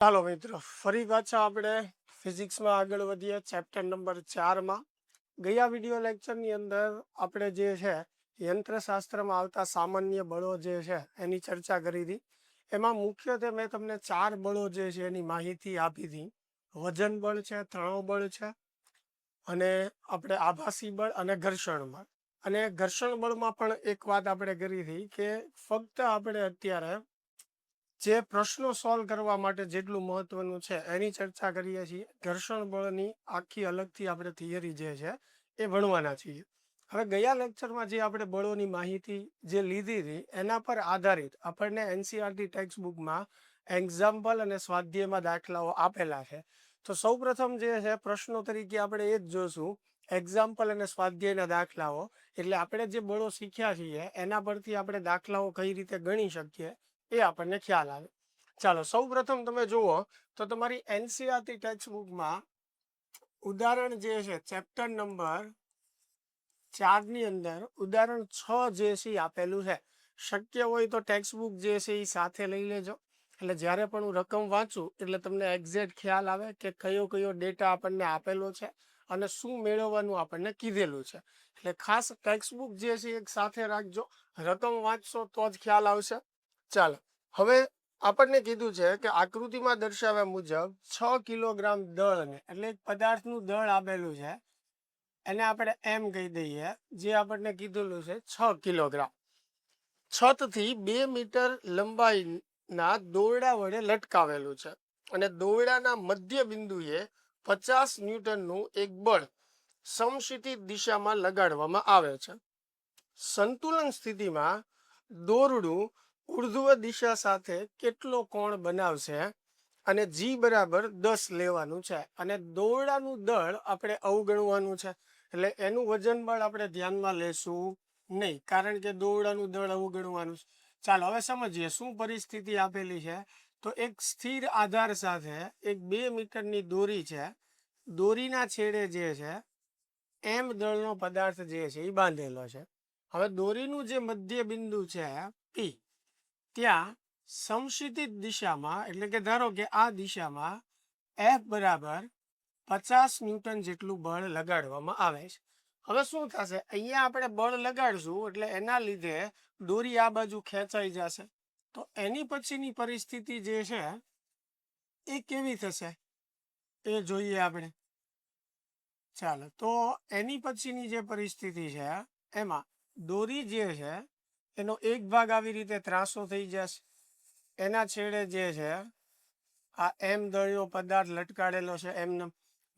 ચાલો મિત્રો, ફરી પાછા આપણે ફિઝિક્સમાં આગળ વધીએ. ચેપ્ટર નંબર 4માં ગયા વિડીયો લેક્ચરની અંદર આપણે જે છે યંત્રશાસ્ત્રમાં આવતા સામાન્ય બળો જે છે એની ચર્ચા કરી હતી. એમાં મુખ્યત્વે મેં તમને 4 બળો જે છે એની માહિતી આપી હતી. વજન બળ છે, તણાવ બળ છે, અને આપણે આભાસી બળ અને ઘર્ષણ બળ. અને ઘર્ષણ બળમાં પણ એક વાત આપણે કરી હતી કે ફક્ત આપણે અત્યારે જે પ્રશ્નો સોલ્વ કરવા માટે જેટલું મહત્વનું છે એની ચર્ચા કરીએ છીએ. ઘર્ષણ બળની આખી અલગથી આપણે થિયરી જે છે એ ભણવાના છીએ. હવે ગયા લેક્ચરમાં જે આપણે બળોની માહિતી જે લીધી હતી એના પર આધારિત આપણને એનસીઆરટી ટેક્સ્ટ બુકમાં એક્ઝામ્પલ અને સ્વાધ્યાયમાં દાખલાઓ આપેલા છે. તો સૌપ્રથમ જે છે પ્રશ્નો તરીકે આપણે એ જ જોશું, એક્ઝામ્પલ અને સ્વાધ્યાયના દાખલાઓ. એટલે આપણે જે બળો શીખ્યા છીએ એના પરથી આપણે દાખલાઓ કઈ રીતે ગણી શકીએ એ આપણને ખ્યાલ આવે. ચાલો, સૌ પ્રથમ તમે જુઓ તો તમારી એનસીઆરટી ટેક્સ્ટ બુકમાં ઉદાહરણ જે છે ચેપ્ટર નંબર 4 ની અંદર ઉદાહરણ 6 જે છે આપેલું છે. શક્ય હોય તો ટેક્સ્ટ બુક જે છે એ સાથે લઈ લેજો. એટલે જ્યારે પણ હું રકમ વાંચું એટલે તમને એક્ઝેક્ટ ખ્યાલ આવે કે કયો કયો ડેટા આપણને આપેલો છે અને શું મેળવવાનું આપણને કીધેલું છે. એટલે ખાસ ટેક્સ્ટ બુક જે છે એક સાથે રાખજો. રકમ વાંચશો તો જ ખ્યાલ આવશે. ચાલો, હવે આપણને કીધું છે કે આકૃતિમાં દર્શાવ્યા મુજબ 6 કિલોગ્રામ દળને, એટલે એક પદાર્થનું દળ આપેલું છે એને આપણે એમ કહી દઈએ, જે આપણને કીધેલું છે 6 કિલોગ્રામ, છતથી 2 મીટર લંબાઈના દોરડા વડે લટકાવેલું છે અને દોરડાના મધ્ય બિંદુએ 50 ન્યૂટનનું એક બળ સમશીતી દિશામાં લગાડવામાં આવે છે. સંતુલન સ્થિતિમાં દોરડું ઉર્ધ્વ દિશા સાથે કેટલો કોણ બનાવશે અને જી બરાબર 10 લેવાનું છે અને દોરડાનું દળ આપણે અવગણવાનું છે. એટલે એનું વજન બળ આપણે ધ્યાનમાં લેશું નહીં, કારણ કે દોરડાનું દળ અવગણવાનું છે. ચાલો હવે સમજીએ શું પરિસ્થિતિ આપેલી છે. તો એક સ્થિર આધાર સાથે એક 2 મીટરની દોરી છે. દોરીના છેડે જે છે એમ દળનો પદાર્થ જે છે એ બાંધેલો છે. હવે દોરીનું જે મધ્ય બિંદુ છે પી, ત્યાં સમશીતિત દિશામાં, એટલે કે ધારો કે આ દિશામાં એફ બરાબર 50 ન્યૂટન જેટલું બળ લગાડવામાં આવે છે. હવે શું થશે, અહીંયા આપણે બળ લગાડશું એટલે એના લીધે દોરી આ બાજુ ખેંચાઈ જશે. તો એની પછીની પરિસ્થિતિ જે છે એ કેવી થશે એ જોઈએ આપણે. ચાલો, તો એની પછીની જે પરિસ્થિતિ છે એમાં દોરી જે છે એનો એક ભાગ આવી રીતે ત્રાસો થઈ જશે. એના છેડે જે છે આ એમ દળનો પદાર્થ લટકાડેલો છે એમને.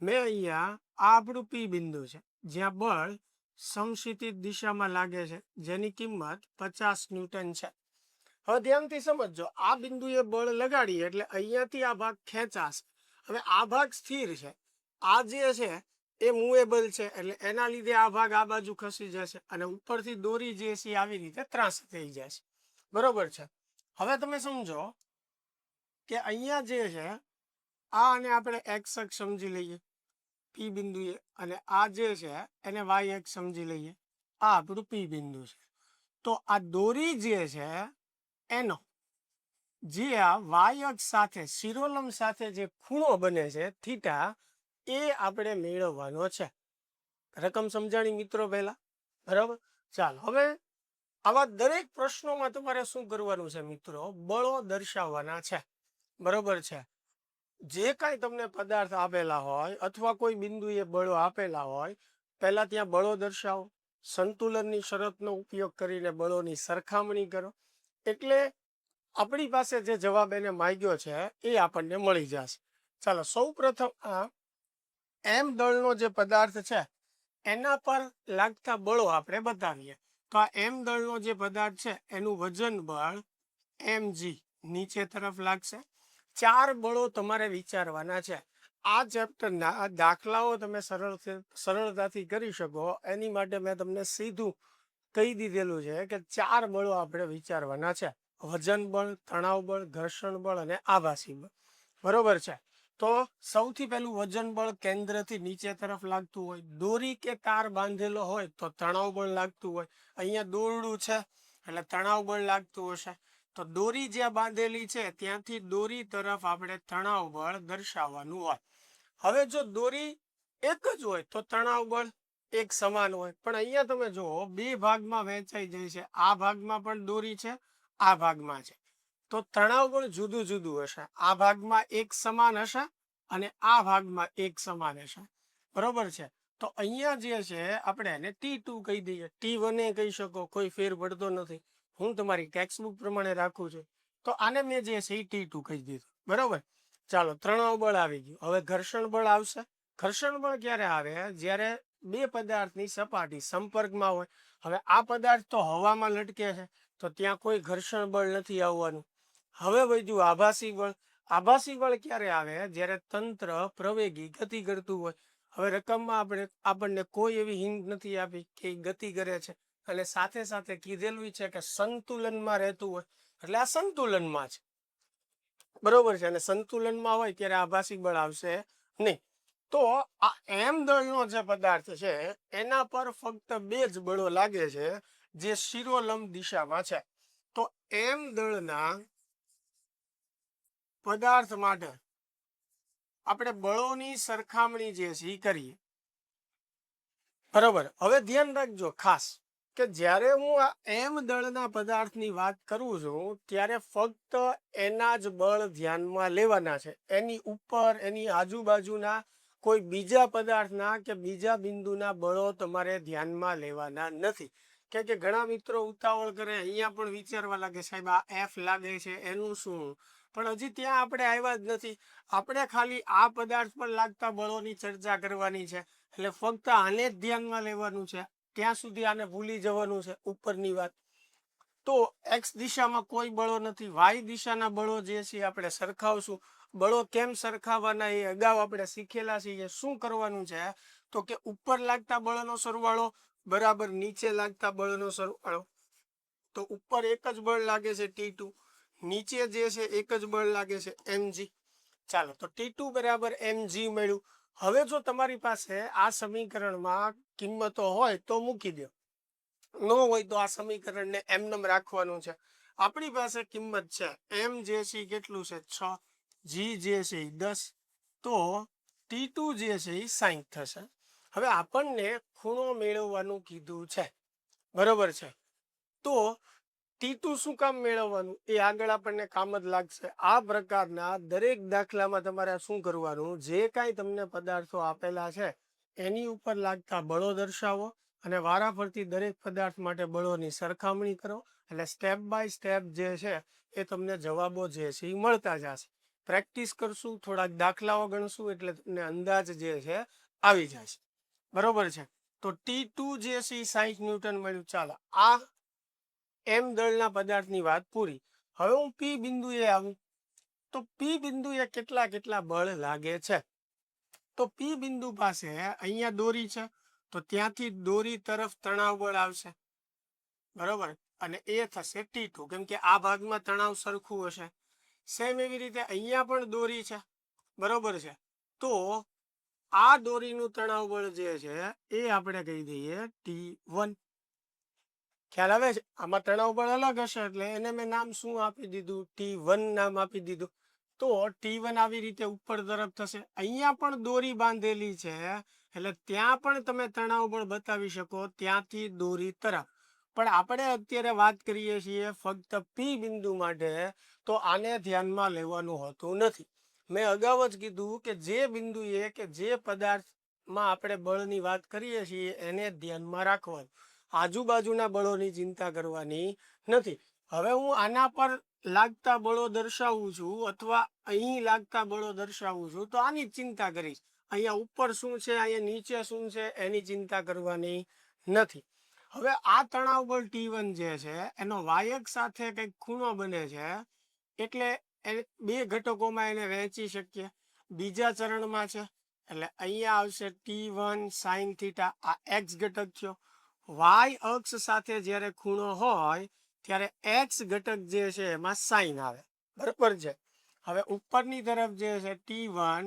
મેં અહીંયા આ આપણું પી બિંદુ છે જ્યાં બળ સમશીતિત દિશામાં લાગે છે, જેની કિંમત 50 ન્યૂટન છે. હવે ધ્યાનથી સમજજો, આ બિંદુએ બળ લગાડીએ એટલે અહીંયાથી આ ભાગ ખેંચાશે. હવે આ ભાગ સ્થિર છે, આ જે છે એ મૂવેબલ છે, એટલે એના લીધે આ ભાગ આ બાજુ ખસી જશે અને ઉપરથી દોરી જે છે આવી રીતે ત્રાસ થઈ જશે. બરોબર છે. હવે તમે સમજો કે અહીંયા જે છે આ અને આપણે એક્સ અક્ષ સમજી લઈએ પી બિંદુએ, અને આ જે છે એને વાય એક્સ સમજી લઈએ. આ આપણું પી બિંદુ છે. તો આ દોરી જે છે એનો જે આ વાય અક્ષ સાથે શિરોલંબ સાથે જે ખૂણો બને છે થીટા, એ આપણે મેળવવાનો છે. રકમ સમજાણી મિત્રો પહેલા? બરાબર. ચાલો, હવે આવા દરેક પ્રશ્નોમાં તમારે શું કરવાનું છે મિત્રો? બળો દર્શાવવાના છે. બરોબર છે. જે કાંઈ તમને પદાર્થ આપેલા હોય અથવા કોઈ બિંદુએ બળો આપેલા હોય, પહેલા ત્યાં બળો દર્શાવો, સંતુલનની શરતનો ઉપયોગ કરીને બળોની સરખામણી કરો, એટલે આપણી પાસે જે જવાબ એને માંગ્યો છે એ આપણને મળી જશે. ચાલો, સૌ પ્રથમ આ એમ દળનો જે પદાર્થ છે એના પર લાગતા બળો આપણે બતાવીએ. તો આ એમ દળનો જે પદાર્થ છે એનું વજન બળ mg નીચે તરફ લાગશે. 4 બળો તમારે વિચારવાના છે. આ ચેપ્ટરના આ દાખલાઓ તમે સરળતાથી કરી શકો એની માટે મેં તમને સીધું કહી દીધેલું છે કે 4 બળો આપણે વિચારવાના છે: વજન બળ, તણાવ બળ, ઘર્ષણ બળ અને આભાસી બળ. બરોબર છે. તો સૌથી પહેલું વજન બળ કેન્દ્રથી નીચે તરફ લાગતું હોય, દોરી કે તાર બાંધેલો હોય તો તણાવ બળ લાગતું હોય. અહીંયા દોરડું છે એટલે તણાવ બળ લાગતું હશે. તો દોરી જ્યાં બાંધેલી છે ત્યાંથી દોરી તરફ આપણે તણાવ બળ દર્શાવવાનું હોય. હવે જો દોરી એક જ હોય તો તણાવ બળ એક સમાન હોય, પણ અહીંયા તમે જુઓ બે ભાગમાં વહેંચાઈ જાય છે. આ ભાગમાં પણ દોરી છે, આ ભાગમાં છે, તો તણાવ બળ જુદું જુદું હશે. આ ભાગમાં એક સમાન હશે અને આ ભાગમાં એક સમાન હશે. બરોબર છે. તો અહીંયા જે છે આપણે એને T2 કહી દઈએ. T1 એ કહી શકો, કોઈ ફેર પડતો નથી. હું તમારી ટેક્સ્ટબુક પ્રમાણે રાખું છું, તો આને મેં જે છે એ T2 કહી દીધું. બરોબર. ચાલો, તણાવ બળ આવી ગયું. હવે ઘર્ષણ બળ આવશે. ઘર્ષણ બળ ક્યારે આવે? જ્યારે બે પદાર્થની સપાટી સંપર્કમાં હોય. હવે આ પદાર્થ તો હવામાં લટકે છે, તો ત્યાં કોઈ ઘર્ષણ બળ નથી આવવાનું. હવે વધ્યું આભાસી બળ. આભાસી બળ ક્યારે આવે? જ્યારે તંત્ર પ્રવેગી ગતિ કરતું હોય. હવે રકમમાં આપણને કોઈ એવી હિન્ટ નથી આપી કે ગતિ કરે છે, અને સાથે સાથે કીધેલું છે કે સંતુલનમાં રહેતું હોય, એટલે આ સંતુલનમાં છે. બરોબર છે. અને સંતુલનમાં હોય ત્યારે આભાસી બળ આવશે નહીં. તો આ એમ દળનો જે પદાર્થ છે એના પર ફક્ત બે જ બળો લાગે છે, જે શિરોલંબ દિશામાં છે. તો એમ દળના પદાર્થ માટે આપણે બળોની સરખામણી જે છે એ કરીએ. બરોબર. હવે ધ્યાન રાખજો ખાસ કે જ્યારે હું આ એમ દળના પદાર્થની વાત કરું છું ત્યારે ફક્ત એના જ બળ ધ્યાનમાં લેવાના છે. એની ઉપર, એની આજુબાજુના કોઈ બીજા પદાર્થના કે બીજા બિંદુના બળો તમારે ધ્યાનમાં લેવાના નથી. કે ઘણા મિત્રો ઉતાવળ કરે, અહીંયા પણ વિચારવા લાગે સાહેબ આ F લાગે છે એનું શું? પણ હજી ત્યાં આપણે આવ્યા જ નથી. આપણે ખાલી આ પદાર્થ પર લાગતા બળોની ચર્ચા કરવાની છે, એટલે ફક્ત આને જ ધ્યાનમાં લેવાનું છે. ત્યાં સુધી આને ભૂલી જવાનું છે ઉપરની વાત. તો એક્સ દિશામાં કોઈ બળો નથી. વાય દિશાના બળો જે છે આપણે સરખાવશું. બળો કેમ સરખાવવાના એ અગાઉ આપણે શીખેલા છીએ. શું કરવાનું છે? તો કે ઉપર લાગતા બળનો સરવાળો બરાબર નીચે લાગતા બળનો સરવાળો. તો ઉપર એક જ બળ લાગે છે T2, નીચે જે છે એક જ બળ લાગે છે mg. ચાલો, તો T2 બરાબર mg મળ્યું. હવે જો તમારી પાસે આ સમીકરણમાં કિંમતો હોય તો મૂકી દો, ન હોય તો આ સમીકરણને એમનેમ રાખવાનું છે. આપણી પાસે કિંમત છે m જે છે કેટલું છે 6, g જે છે 10, તો T2 જે છે એ 60 થશે. હવે આપણને ખૂણો મેળવવાનું કીધું છે. બરોબર છે. તો T2 શું કામ મેળવવાનું એ આગળ આપણને કામ જ લાગશે. આ પ્રકારના દરેક દાખલામાં તમારે શું કરવાનું, જે કાંઈ તમને પદાર્થો આપેલા છે એની ઉપર લાગતા બળો દર્શાવો અને વારાફરતી દરેક પદાર્થ માટે બળોની સરખામણી કરો. એટલે સ્ટેપ બાય સ્ટેપ જે છે એ તમને જવાબો જે છે એ મળતા જશે. પ્રેક્ટિસ કરશું, થોડાક દાખલાઓ ગણશું, એટલે તમને અંદાજ જે છે આવી જશે. બરોબર છે. તો T2 જે છે એ 60 ન્યૂટન મળ્યું. ચાલો, આ એમ દળના પદાર્થની વાત પૂરી. હવે હું P બિંદુએ આવું. તો P બિંદુએ કેટલા બળ લાગે છે? તો P બિંદુ પાસે અહીંયા દોરી છે, તો ત્યાંથી દોરી તરફ તણાવ બળ આવશે. બરોબર. અને એ થશે T2, કેમ કે આ ભાગમાં તણાવ સરખું હશે. સેમ એવી રીતે અહીંયા પણ દોરી છે. બરોબર છે. તો આ દોરીનું તણાવ બળ જે છે એ આપણે કહી દઈએ T1. ખ્યાલ આવે છે? આમાં તણાવ બળ અલગ હશે એટલે એને મેં નામ શું આપી દીધું? T1 નામ આપી દીધું. તો T1 આવી રીતે ઉપર તરફ થશે. અહીંયા પણ દોરી બાંધેલી છે, એટલે ત્યાં પણ તમે તણાવ બળ બતાવી શકો ત્યાંથી દોરી તરફ. પણ આપણે અત્યારે વાત કરીએ છીએ ફક્ત P બિંદુ માટે, તો આને ધ્યાનમાં લેવાનું હોતું નથી. મેં અગાઉ જ કીધું કે જે બિંદુએ કે જે પદાર્થમાં આપણે બળની વાત કરીએ છીએ એને ધ્યાનમાં રાખવાનું. આજુબાજુના બળોની ચિંતા કરવાની નથી. હવે હું આના પર લાગતા બળો દર્શાવું છું અથવા અહીં લાગતા બળો દર્શાવું છું, તો આની ચિંતા કરીશ. અહીંયા ઉપર શું છે, અહીંયા નીચે શું છે એની ચિંતા કરવાની નથી. હવે આ તણાવ બળ T1 જે છે એનો વાયક સાથે કંઈક ખૂણો બને છે, એટલે બે ઘટકોમાં એને વહેંચી શકીએ. બીજા ચરણમાં છે એટલે અહીંયા આવશે T1 sin θ. આ x ઘટક થયો. વાય અક્ષ સાથે જ્યારે ખૂણો હોય ત્યારે એક્સ ઘટક જે છે એમાં સાઇન આવે. બરાબર છે. હવે ઉપરની તરફ જે છે T1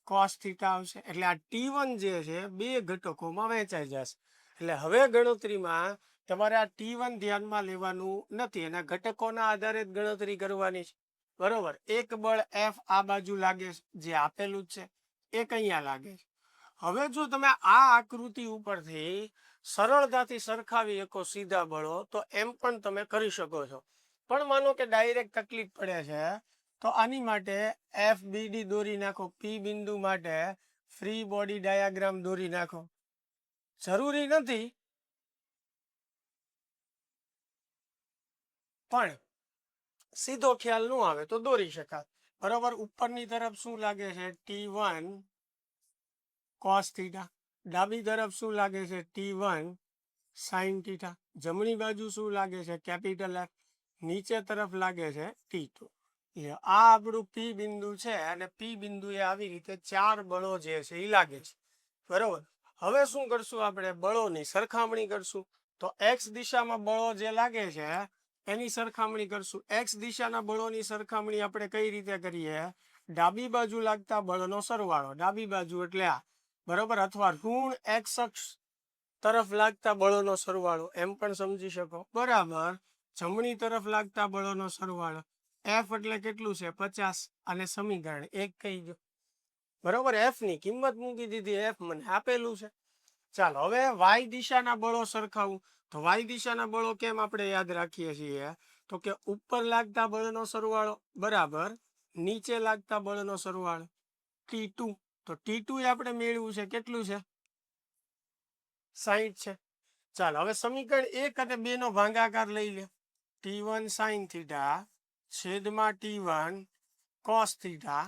cos θ આવશે. એટલે આ T1 જે છે બે ઘટકોમાં વહેંચાઈ જશે. એટલે હવે ગણતરીમાં તમારે આ T1 ધ્યાનમાં લેવાનું નથી, એના ઘટકોના આધારે જ ગણતરી કરવાની છે, બરોબર. એક બળ F આ બાજુ લાગે છે, જે આપેલું જ છે, એક અહીંયા લાગે છે. હવે જો તમે આ આકૃતિ ઉપરથી સરળતાથી સરખાવી શકો સીધા બળો, તો એમ પણ તમે કરી શકો છો. પણ માનો કે ડાયરેક્ટ તકલીફ પડે છે, તો આની માટે FBD દોરી નાખો. P બિંદુ માટે ફ્રી બોડી ડાયાગ્રામ દોરી નાખો. જરૂરી નથી, પણ સીધો ખ્યાલ ન આવે તો દોરી શકાય, બરોબર. ઉપરની તરફ શું લાગે છે? T1 cos theta. ડાબી તરફ શું લાગે છે? T1 sin theta. જમણી બાજુ શું લાગે છે? Capital F. નીચે તરફ લાગે છે T2. આ આપણું P બિંદુ છે, અને P બિંદુએ આવી રીતે ચાર બળો જે છે એ લાગે છે, બરોબર. હવે શું કરશું? આપણે બળોની સરખામણી કરશું. તો X દિશામાં બળો જે લાગે છે એની સરખામણી કરશું. X દિશાના બળોની સરખામણી આપણે કઈ રીતે કરીએ? ડાબી બાજુ લાગતા બળનો સરવાળો. ડાબી બાજુ એટલે આ, બરોબર. અથવા ઋણ X અક્ષ તરફ લાગતા બળોનો સરવાળો એમ પણ સમજી શકો, બરાબર. જમણી તરફ લાગતા બળોનો સરવાળો. F એટલે કેટલું છે? 50. અને સમીકરણ 1 કહી ગયો, બરોબર. F ની કિંમત મૂકી દીધી. F મને આપેલું છે. ચાલો હવે Y દિશાના બળો સરખાવું. તો Y દિશાના બળો કેમ આપણે યાદ રાખીએ છીએ? તો કે ઉપર લાગતા બળનો સરવાળો બરાબર નીચે લાગતા બળનો સરવાળો T2. તો T2 એ આપણે મેળવ્યું છે, કેટલું છે? 60 છે. ચાલો હવે સમીકરણ 1 અને 2 નો ભાગાકાર લઈ લે. T1 sin થીટા છેદમાં T1 cos થીટા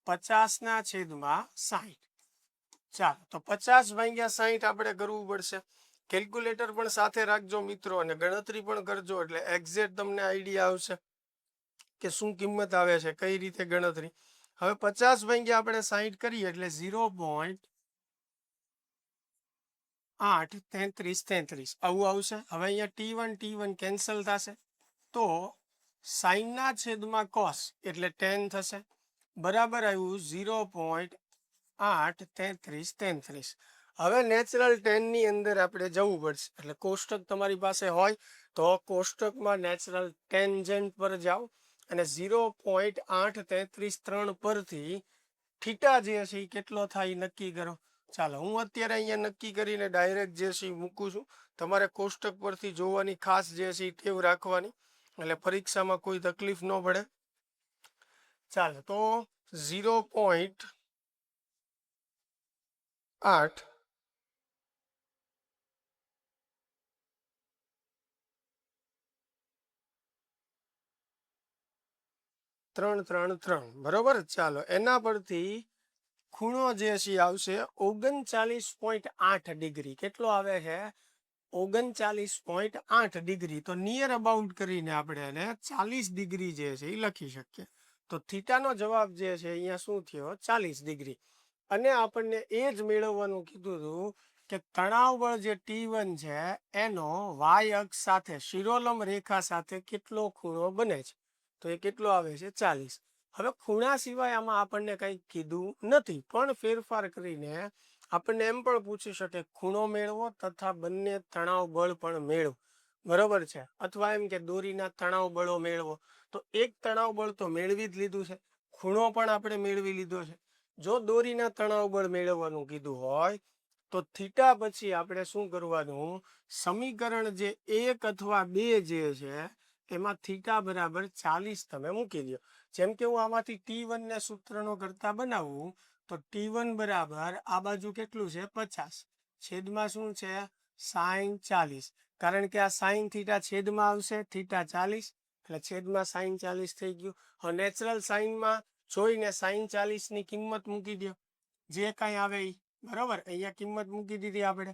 50 ના છેદમાં 60. ચાલો તો 50 ભાગ્યા 60 આપણે કરવું પડશે. કેલ્ક્યુલેટર પણ સાથે રાખજો મિત્રો, અને ગણતરી પણ કરજો, એટલે એક્ઝેક્ટ તમને આઈડિયા આવશે કે શું કિંમત આવે છે, કઈ રીતે ગણતરી. હવે 50 ભાગ્યા આપણે 60 કરીએ એટલે 0.83333 આવું આવશે. હવે અહીંયા T1 કેન્સલ થશે, તો સાઈન ના છેદમાં કોસ એટલે tan થશે, બરાબર આવ્યું 0.83333. હવે નેચરલ 10 ની અંદર આપણે જવું પડશે, એટલે કોષ્ટક તમારી પાસે હોય તો કોષ્ટકમાં નેચરલ ટેન્જન્ટ પર જાઓ, અને 0.833 પરથી થીટા જે છે એ કેટલો થાય નક્કી કરો. ચાલો હું અત્યારે અહીંયા નક્કી કરીને ડાયરેક્ટ જે છે મૂકું છું. તમારે કોષ્ટક પરથી જોવાની ખાસ જે છે ટેવ રાખવાની, એટલે પરીક્ષામાં કોઈ તકલીફ ન પડે. ચાલો તો 0.8 333 બરોબર. ચાલો એના પરથી ખૂણો જે છે આવશે 39.8 ડિગ્રી. કેટલો આવે છે? 39.8 ડિગ્રી. તો નિયર અબાઉટ કરીને આપણે એને 40 ડિગ્રી જે છે એ લખી શકીએ. તો થીટાનો જવાબ જે છે અહીંયા શું થયો? 40 ડિગ્રી. અને આપણને એ જ મેળવવાનું કીધું હતું કે તણાવ બળ જે T1 છે એનો y અક્ષ સાથે શિરોલંબ રેખા સાથે કેટલો ખૂણો બને છે, તો એ કેટલો આવે છે? 40. હવે ખૂણા સિવાય આમાં આપણને કંઈ કીધું નથી, પણ ફેરફાર કરીને આપણને એમ પણ પૂછી શકે ખૂણો મેળવો તથા બંને તણાવ બળ પણ મેળવો, બરોબર છે. અથવા એમ કે દોરીના તણાવ બળો મેળવો. તો એક તણાવ બળ તો મેળવી જ લીધું છે, ખૂણો પણ આપણે મેળવી લીધો છે. જો દોરીના તણાવ બળ મેળવવાનું કીધું હોય તો થીટા પછી આપણે શું કરવાનું? સમીકરણ જે 1 અથવા 2 જે છે એમાં થીટા બરાબર 40 તમે મૂકી દો. જેમ કે હું આમાંથી T1 ને સૂત્રનો કરતા બનાવું, તો T1 બરાબર આ બાજુ કેટલું છે? 50 છેદમાં શું છે? sin 40. કારણ કે આ sin થીટા છેદમાં આવશે, થીટા 40 એટલે છેદમાં sin 40 થઈ ગયું. હવે નેચરલ સાઇનમાં જોઈને sin 40 ની કિંમત મૂકી દો, જે કાંઈ આવે એ, બરોબર. અહીંયા કિંમત મૂકી દીધી આપણે,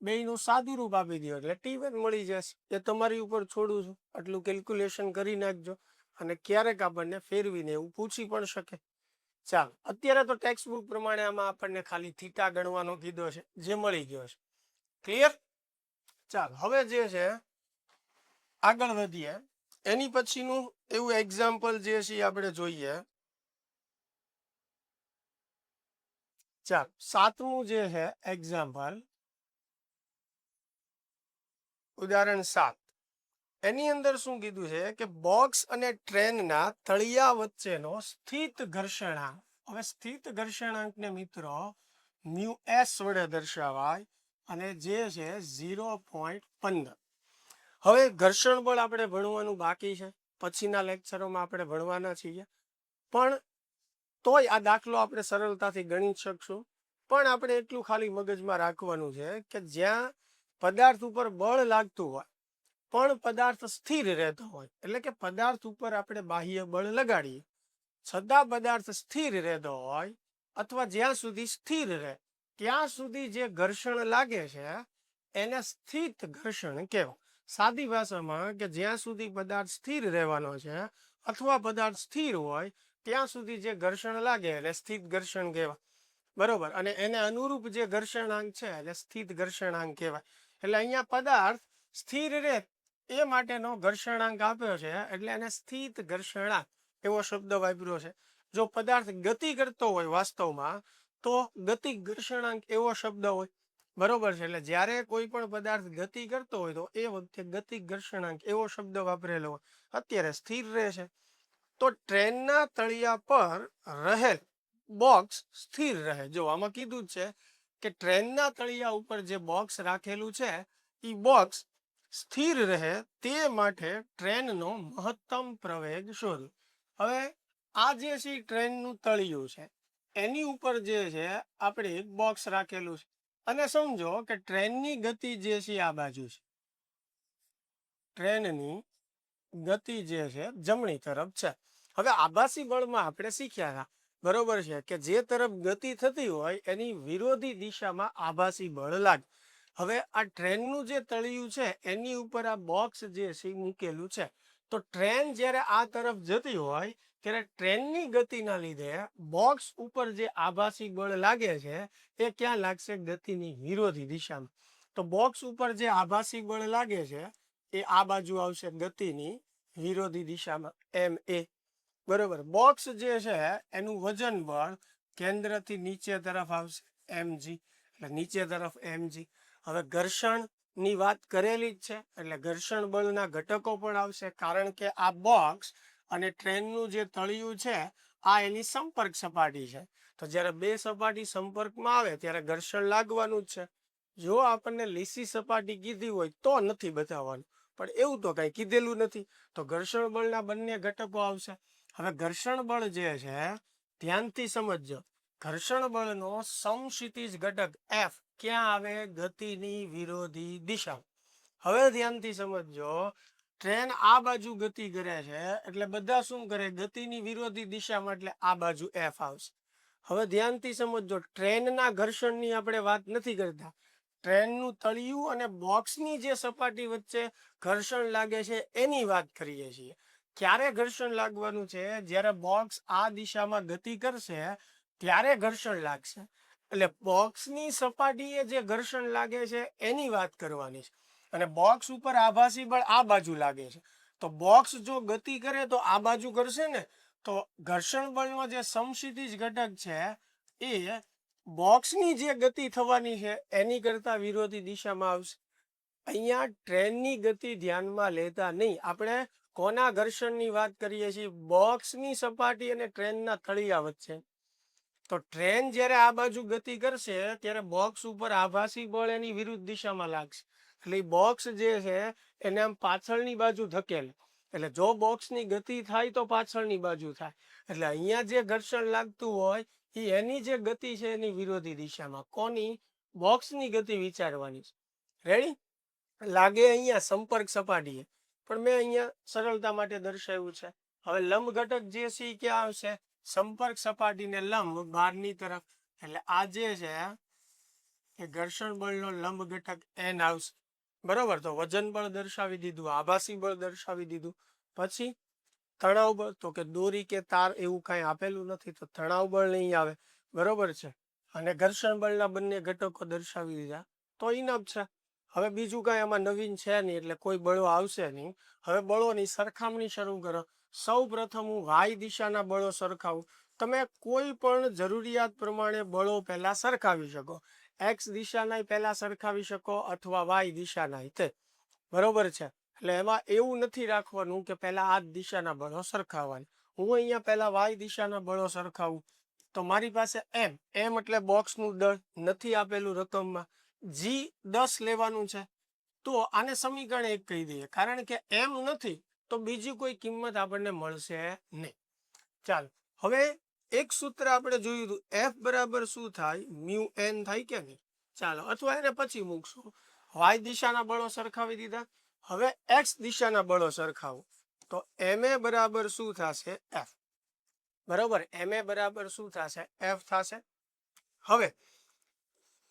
બેયનું સાદું રૂપ આપી દો એટલે T1 મળી જશે. એ તમારી ઉપર છોડું છું, આટલું કેલ્ક્યુલેશન કરી નાખજો, અને ક્યારેક આપણને ફેરવીને એવું પૂછી પણ શકે. ચાલો અત્યારે તો ટેક્સ્ટ બુક પ્રમાણે આમાં આપણને ખાલી થીટા ગણવાનો કીધો છે, જે મળી ગયો છે. ક્લિયર? ચાલો હવે જે છે આગળ વધીએ. એની પછીનું એવું એક્ઝામ્પલ જે છે આપણે જોઈએ. ચાલો 7મું જે છે એક્ઝામ્પલ. ઉદાહરણ 7 એની અંદર શું કીધું છે કે બોક્સ અને ટ્રેનના તળિયા વચ્ચેનો સ્થિત ઘર્ષણાંક. હવે સ્થિત ઘર્ષણાંકને મિત્રો મ્યુ એસ વડે દર્શાવાય અને જે છે 0.15. હવે ઘર્ષણ બળ આપણે ભણવાનું બાકી છે, પછીના લેક્ચરોમાં આપણે ભણવાના છીએ, પણ તોય આ દાખલો આપણે સરળતાથી ગણી શકશું. પણ આપણે એટલું ખાલી મગજમાં રાખવાનું છે કે જ્યાં પદાર્થ ઉપર બળ લાગતું હોય પણ પદાર્થ સ્થિર રહેતો હોય, એટલે કે પદાર્થ ઉપર આપણે બાહ્ય બળ લગાડીએ છતાં પદાર્થ સ્થિર રહેતો હોય અથવા જ્યાં સુધી સ્થિર રહે ત્યાં સુધી જે ઘર્ષણ લાગે છે એને સ્થિત ઘર્ષણ કહેવાય. સાદી ભાષામાં કે જ્યાં સુધી પદાર્થ સ્થિર રહેવાનો છે અથવા પદાર્થ સ્થિર હોય ત્યાં સુધી જે ઘર્ષણ લાગે એને સ્થિત ઘર્ષણ કહેવાય. બરોબર, અને એને અનુરૂપ જે ઘર્ષણાંક છે એટલે સ્થિત ઘર્ષણાંક કહેવાય. એટલે અહીંયા પદાર્થ સ્થિર રહે એ માટેનો ઘર્ષણાંક આપ્યો છે એટલે એને સ્થિત ઘર્ષણાંક એવો શબ્દ વાપર્યો છે. જો પદાર્થ ગતિ કરતો હોય વાસ્તવમાં તો ગતિ ઘર્ષણાંક એવો શબ્દ હોય. બરોબર છે, એટલે જ્યારે કોઈ પણ પદાર્થ ગતિ કરતો હોય તો એ વખતે ગતિ ઘર્ષણાંક એવો શબ્દ વાપરેલો હોય. અત્યારે સ્થિર રહે છે તો ટ્રેનના તળિયા પર રહેલ બોક્સ સ્થિર રહે. જો આમાં કીધું છે કે ટ્રેનના તળિયા ઉપર જે બોક્સ રાખેલું છે એ બોક્સ સ્થિર રહે તે માટે ટ્રેનનો મહત્તમ પ્રવેગ શોધો. હવે આ જે છે ટ્રેનનું તળિયું છે એની ઉપર જે છે આપણે એક બોક્સ રાખેલું છે અને સમજો કે ટ્રેનની ગતિ જે છે આ બાજુ છે, ટ્રેનની ગતિ જે છે જમણી તરફ છે. હવે આભાસી બળમાં આપણે શીખ્યા હતા, બરોબર છે, કે જે તરફ ગતિ થતી હોય એની વિરોધી દિશામાં આભાસી બળ લાગે. હવે આ ટ્રેનનું જે તળિયું છે એની ઉપર આ બોક્સ જે છે મૂકેલું છે, તો ટ્રેન જ્યારે આ તરફ જતી હોય ત્યારે ટ્રેનની ગતિના લીધે બોક્સ ઉપર જે આભાસી બળ લાગે છે એ ક્યાં લાગશે? ગતિની વિરોધી દિશામાં. તો બોક્સ ઉપર જે આભાસી બળ લાગે છે એ આ બાજુ આવશે ગતિની વિરોધી દિશામાં, એમ એ. બરોબર, બોક્સ જે છે એનું વજન બળ કેન્દ્રથી નીચે તરફ આવશે, mg, એટલે નીચે તરફ mg. હવે ઘર્ષણની વાત કરેલી જ છે એટલે ઘર્ષણ બળના ઘટકો પણ આવશે, કારણ કે આ બોક્સ અને ટ્રેનનું જે તળિયું છે આ એની સંપર્ક સપાટી છે. તો જ્યારે બે સપાટી સંપર્કમાં આવે ત્યારે ઘર્ષણ લાગવાનું જ છે. જો આપણને લીસી સપાટી કીધી હોય તો નથી બતાવવાનું, પણ એવું તો કઈ કીધેલું નથી, તો ઘર્ષણ બળના બંને ઘટકો આવશે. હવે ઘર્ષણ બળ જે છે ધ્યાનથી સમજજો, ઘર્ષણ બળનો સમક્ષિતિજ ઘટક F ક્યાં આવે? ગતિની વિરોધી દિશા. હવે ધ્યાનથી સમજજો, ટ્રેન આ બાજુ ગતિ કરે છે એટલે બધા શું કરે? ગતિની વિરોધી દિશામાં, એટલે આ બાજુ F આવશે. હવે ધ્યાનથી સમજજો, ટ્રેનના ઘર્ષણની આપણે વાત નથી કરતા, ટ્રેનનું તળિયું અને બોક્સની જે સપાટી વચ્ચે ઘર્ષણ લાગે છે એની વાત કરીએ છીએ. ક્યારે ઘર્ષણ લાગવાનું છે? જ્યારે બોક્સ આ દિશામાં ગતિ કરશે ત્યારે ઘર્ષણ લાગશે. એટલે બોક્સની સપાટીએ જે ઘર્ષણ લાગે છે એની વાત કરવાની છે. અને બોક્સ ઉપર આભાસી બળ આ બાજુ લાગે છે, તો બોક્સ જો ગતિ કરે તો આ બાજુ કરશે ને, તો ઘર્ષણ બળનો જે સમક્ષિતિજ ઘટક છે એ બોક્સની જે ગતિ થવાની છે એની કરતા વિરોધી દિશામાં આવશે. અહીંયા ટ્રેનની ગતિ ધ્યાનમાં લેતા નહીં, આપણે કોના ઘર્ષણની વાત કરીએ છીએ? બોક્સની સપાટી અને ટ્રેનના તળિયા વચ્ચે. તો ટ્રેન જ્યારે આ બાજુ ગતિ કરશે ત્યારે બોક્સ ઉપર આભાસી બળ એની વિરુદ્ધ દિશામાં લાગશે, એટલે બોક્સ જે છે એને આમ પાછળની બાજુ ધકેલે. એટલે જો બોક્સની ગતિ થાય તો પાછળની બાજુ થાય, એટલે અહીંયા જે ઘર્ષણ લાગતું હોય એ એની જે ગતિ છે એની વિરોધી દિશામાં. કોની? બોક્સની ગતિ વિચારવાની છે. રેડી? લાગે અહીંયા સંપર્ક સપાટીએ, પણ મેં અહીંયા સરળતા માટે દર્શાવ્યું છે. હવે લંબ ઘટક જે છે એ ક્યાં આવશે? સંપર્ક સપાટીને લંબ બહારની તરફ, એટલે આ જે છે એ ઘર્ષણ બળનો લંબ ઘટક n આવશે. બરોબર, તો વજન બળ દર્શાવી દીધું, આભાસી બળ દર્શાવી દીધું. પછી તણાવ બળ, તો કે દોરી કે તાર એવું કાંઈ આપેલું નથી તો તણાવ બળ નહીં આવે. બરોબર છે, અને ઘર્ષણ બળના બંને ઘટકો દર્શાવી દીધા તો ઇનફ છે. હવે બીજું કાંઈ આમાં નવીન છે નહીં એટલે કોઈ બળો આવશે નહીં. હવે બળોની સરખામણી શરૂ કરો. સૌ પ્રથમ હું વાય દિશાના બળો સરખાવું. તમે કોઈ પણ જરૂરિયાત પ્રમાણે બળો પહેલા સરખાવી શકો. એક્સ દિશાના પહેલા સરખાવી શકો અથવા વાય દિશાના તે. બરોબર છે. એટલે એમાં એવું નથી રાખવાનું કે પહેલા આ દિશાના બળો સરખાવવાના. હું અહીંયા પહેલા વાય દિશાના બળો સરખાવું તો મારી પાસે એમ એટલે બોક્સનું દળ નથી આપેલું રકમમાં. જી 10 લેવાનું છે તો આને સમીકરણ 1 કહી દઈએ, કારણ કે એમ નથી તો બીજી કોઈ કિંમત આપણને મળશે નહીં. ચાલો હવે એક સૂત્ર આપણે જોયું હતું, એફ બરાબર શું થાય, મ્યુ એન થાય કે નહીં. ચાલો અથવા એને પછી મૂકશું. વાય દિશાના બળો સરખાવી દીધા. હવે એક્સ દિશાના બળો સરખાવો તો એમ એ બરાબર શું થશે, એફ. બરોબર, એમ એ બરાબર શું થશે, એફ થશે. હવે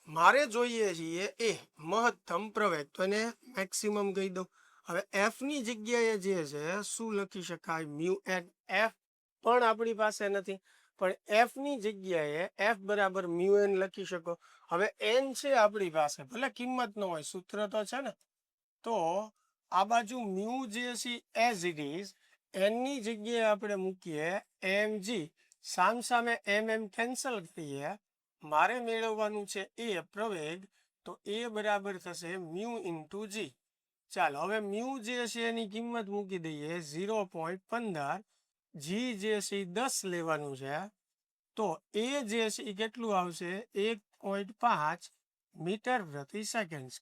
મારે જોઈએ છીએ એ મહત્તમ પ્રવેગ, તો એને મેક્સિમમ કહી દઉં. હવે એફ ની જગ્યાએ જે છે શું લખી શકાય, મ્યુ એન. એફ પણ આપણી પાસે નથી, પણ એફ ની જગ્યાએ એફ બરાબર મ્યુ એન લખી શકો. હવે એન છે આપણી પાસે, ભલે કિંમત ન હોય, સૂત્ર તો છે ને. તો આ બાજુ મ્યુ જે છે એઝ ઇટ ઇઝ, એન ની જગ્યાએ આપણે મૂકીએ એમ જી, સામસામે એમ કેન્સલ કરીએ. મારે મેળવવાનું છે એ પ્રવેગ, તો એ બરાબર થશે મ્યુ ઇન્ટુ જી. ચાલો હવે મ્યુ જે છે એની કિંમત મૂકી દઈએ 0.15, જી જે છે 10 લેવાનું છે. તો એ જે છે એ કેટલું આવશે, 1.5 મીટર પ્રતિ સેકન્ડ.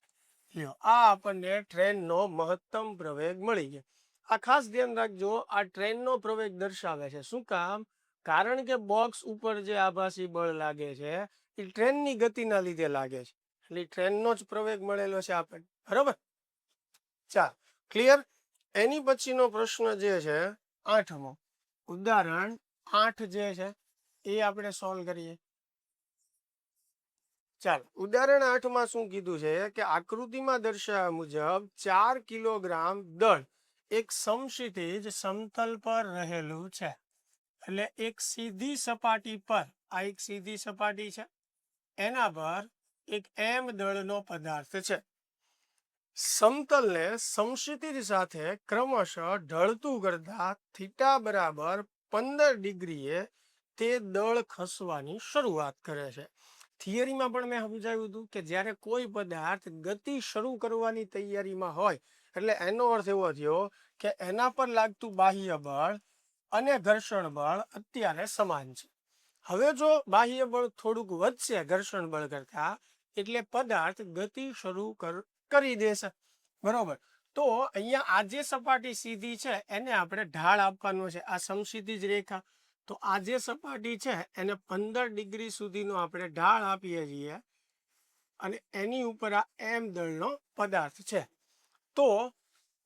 લ્યો આ આપણને ટ્રેનનો મહત્તમ પ્રવેગ મળી ગયો. આ ખાસ ધ્યાન રાખજો, આ ટ્રેનનો પ્રવેગ દર્શાવે છે. શું કામ? કારણ કે બોક્સ ઉપર જે આભાસી બળ લાગે છે એ ટ્રેનની ગતિના લીધે લાગે છે, એટલે ટ્રેનનો જ પ્રવેગ મળેલો છે આપણને. બરોબર, ચાલ ક્લિયર. એની પછીનો પ્રશ્ન જે છે 8મો, ઉદાહરણ 8 જે છે એ આપણે સોલ્વ કરીએ. ચાલો ઉદાહરણ 8માં શું કીધું છે કે આકૃતિમાં દર્શાવ્યા મુજબ 4 કિલોગ્રામ દળ એક સમક્ષિતિજ સમતલ પર રહેલું છે. એટલે એક સીધી સપાટી પર, આ એક સીધી સપાટી છે, એના પર એક એમ દળનો પદાર્થ છે. સમતલને સમક્ષિતિજ સાથે ક્રમશઃ ઢળતું કરતા થીટા બરાબર 15 ડિગ્રીએ તે દળ ખસવાની શરૂઆત કરે છે. થિયરીમાં પણ મેં સમજાવ્યું હતું કે જ્યારે કોઈ પદાર્થ ગતિ શરૂ કરવાની તૈયારીમાં હોય એટલે એનો અર્થ એવો થયો કે એના પર લાગતું બાહ્ય બળ અને ઘર્ષણ બળ અત્યારે સમાન છે. હવે જો બાહ્ય બળ થોડુંક વધશે ઘર્ષણ બળ કરતા, એટલે પદાર્થ ગતિ શરૂ કરી દેશે. બરોબર, તો અહીંયા આ જે સપાટી સીધી છે એને આપણે ઢાળ આપવાનો છે, આ સમક્ષિતિજ રેખા. તો આ જે સપાટી છે એને 15 ડિગ્રી સુધીનો આપણે ઢાળ આપીએ છીએ અને એની ઉપર આ એમ દળનો પદાર્થ છે. તો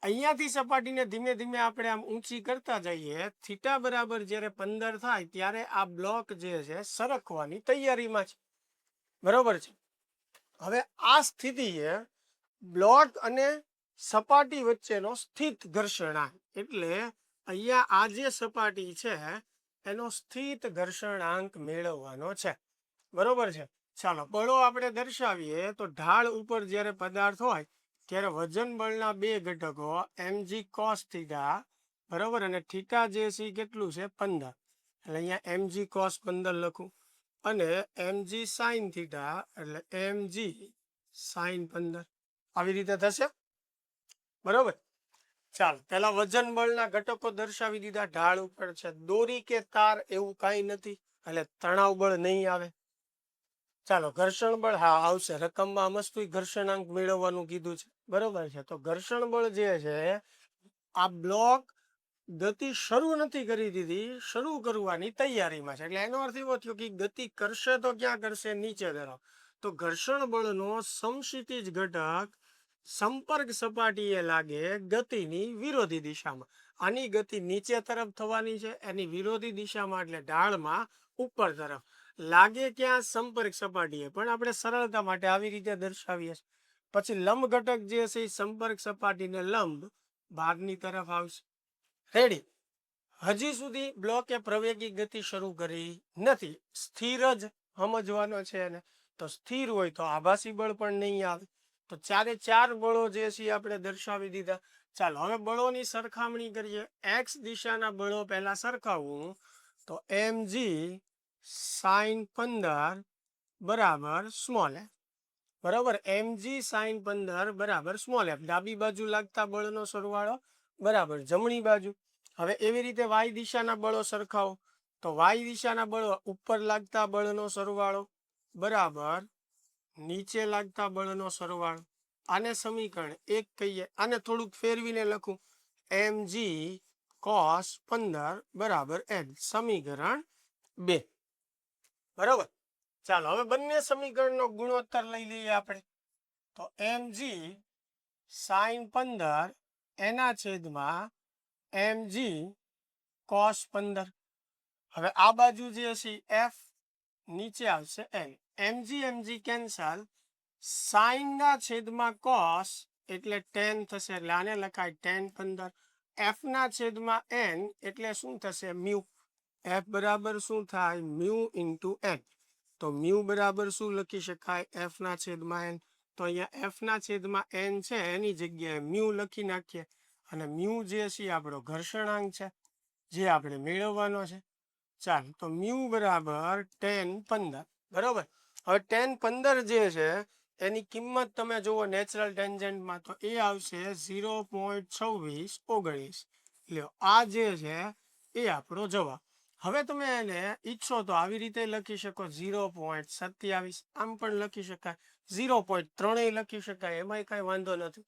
અહીંયાથી સપાટીને ધીમે ધીમે આપણે આમ ઊંચી કરતા જઈએ, થીટા બરાબર જ્યારે 15 થાય ત્યારે આ બ્લોક જે છે સરકવાની તૈયારીમાં છે. બરોબર છે. હવે આ સ્થિતિએ બ્લોક અને સપાટી વચ્ચેનો સ્થિત ઘર્ષણાંક, એટલે અહીંયા આ જે સપાટી છે એનો સ્થિત ઘર્ષણાંક મેળવવાનો છે. બરોબર છે. ચાલો બળો આપણે દર્શાવીએ તો ઢાળ ઉપર જ્યારે પદાર્થ હોય ત્યારે વજન બળના બે ઘટકો mg cos થીટા, બરોબર, અને થીટા જે છે કેટલું છે 15, એટલે અહીંયા mg cos 15 લખું અને mg sin થીટા એટલે mg sin 15, આવી રીતે થશે. બરોબર, ચાલો પેલા વજન બળના ઘટકો દર્શાવી દીધા. ઢાળ ઉપર છે દોરી કે તાર એવું કાંઈ નથી, એટલે તણાવ બળ નહીં આવે. ચાલો ઘર્ષણ બળ હા આવશે, રકમમાં મસ્તું ઘર્ષણાંક મેળવવાનું કીધું છે. બરોબર છે, તો ઘર્ષણ બળ જે છે આ બ્લોક ગતિ શરૂ નથી કરી દીધી, શરૂ કરવાની તૈયારીમાં છે. એટલે એનો અર્થ એવો થયો કે ગતિ કરશે તો ક્યાં કરશે, નીચે તરફ. તો ઘર્ષણ બળનો સમક્ષિતિજ ઘટક સંપર્ક સપાટીએ લાગે ગતિની વિરોધી દિશામાં. આની ગતિ નીચે તરફ થવાની છે, એની વિરોધી દિશામાં એટલે ઢાળમાં ઉપર તરફ લાગે ક્યાં, સંપર્ક સપાટીએ. પણ આપણે સરળતા માટે આવી રીતે દર્શાવીએ છીએ. પછી લંબ ઘટક જે છે એ સંપર્ક સપાટીને લંબ બહારની તરફ આવશે. રેડી. હજી સુધી બ્લોકે પ્રવેગી ગતિ શરૂ કરી નથી, સ્થિર જ સમજવાનો છે એને. તો સ્થિર હોય તો આભાસી બળ પણ નહીં આવે. તો ચારે ચાર બળો જે છે આપણે દર્શાવી દીધા. ચાલો હવે બળોની સરખામણી કરીએ. એક્સ દિશાના બળો પહેલા સરખાવું તો mg sin 15 બરાબર સ્મોલ એમ. બરાબર, mg sin 15 બરાબર સ્મોલ f, ડાબી બાજુ લાગતા બળનો સરવાળો બરાબર જમણી બાજુ. હવે એવી રીતે y દિશાના બળો સરખાવો, તો y દિશાના બળો ઉપર લાગતા બળનો સરવાળો બરાબર નીચે લાગતા બળનો સરવાળો. આને સમીકરણ 1 કહીએ. આને થોડુંક ફેરવીને લખું, mg cos 15 બરાબર n, સમીકરણ 2. બરાબર. ચાલો હવે બંને સમીકરણનો ગુણોત્તર લઈ લઈએ આપણે. તો mg sin 15 એના છેદમાં mg cos 15. હવે આ બાજુ જે હશે f, નીચે આવશે n. mg કેન્સલ, sin ના છેદમાં cos એટલે tan થશે, એટલે આને લખાય tan 15. f ના છેદમાં n એટલે શું થશે મ્યુ. f બરાબર શું થાય મ્યુ ઇન્ટુ n. તો મ્યુ બરાબર શું લખી શકાય f ના છેદમાં n. તો અહીંયા f ના છેદમાં n છે એની જગ્યાએ મ્યુ લખી નાખીએ. અને મ્યુ જે છે આપણો ઘર્ષણાંક છે જે આપણે મેળવવાનો છે. ચાલો તો મ્યુ બરાબર tan 15. બરાબર. હવે tan 15 જે છે એની કિંમત તમે જુઓ નેચરલ ટેન્જન્ટમાં, તો એ આવશે 0.2619. લ્યો આ જે છે એ આપણો જવાબ. હવે તમે એને ઈચ્છો તો આવી રીતે લખી શકો 0.27, આમ પણ લખી શકાય, 0.3 લખી શકાય, એમાંય કાંઈ વાંધો નથી.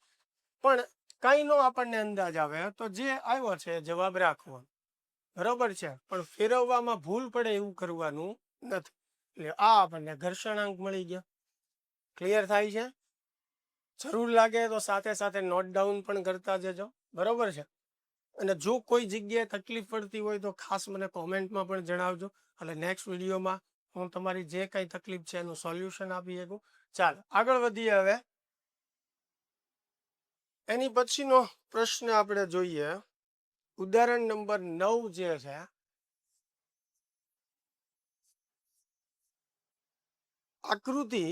પણ કાંઈ નો આપણને અંદાજ આવે તો જે આવ્યો છે જવાબ રાખવો. બરોબર છે, પણ ફેરવવામાં ભૂલ પડે એવું કરવાનું નથી. એટલે આ આપણને ઘર્ષણાંક મળી ગયો. ક્લિયર થાય છે? જરૂર લાગે તો સાથે સાથે નોટ ડાઉન પણ કરતા જજો. બરોબર છે. અને જો કોઈ જગ્યાએ તકલીફ પડતી હોય તો ખાસ મને કોમેન્ટમાં પણ જણાવજો. એટલે નેક્સ્ટ વિડીયોમાં હું તમારી જે કંઈ તકલીફ છે એનું સોલ્યુશન આપી શકું. ચાલો આગળ વધીએ. હવે એની પછીનો પ્રશ્ન આપણે જોઈએ. ઉદાહરણ નંબર 9 જે છે, આકૃતિ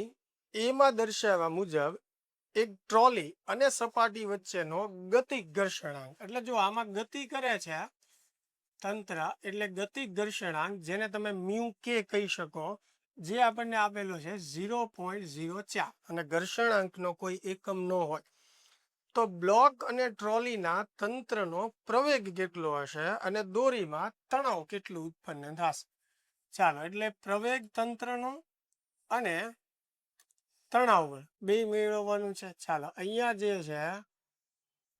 એમાં દર્શાવ્યા મુજબ એક ટ્રોલી અને સપાટી વચ્ચેનો ગતિક ઘર્ષણાંક, એટલે જો આમાં ગતિ કરે છે તંત્ર, એટલે ગતિક ઘર્ષણાંક જેને તમે મ્યુ કે કહી શકો, જે આપણને આપેલો છે 0.04. અને ઘર્ષણાંકનો કોઈ એકમ ન હોય તો બ્લોક અને ટ્રોલીના તંત્રનો પ્રવેગ કેટલો હશે અને દોરીમાં તણાવ કેટલું ઉત્પન્ન થશે. ચાલો એટલે પ્રવેગ તંત્રનો અને તણાવ બે મેળવવાનું છે. ચાલો અહીંયા જે છે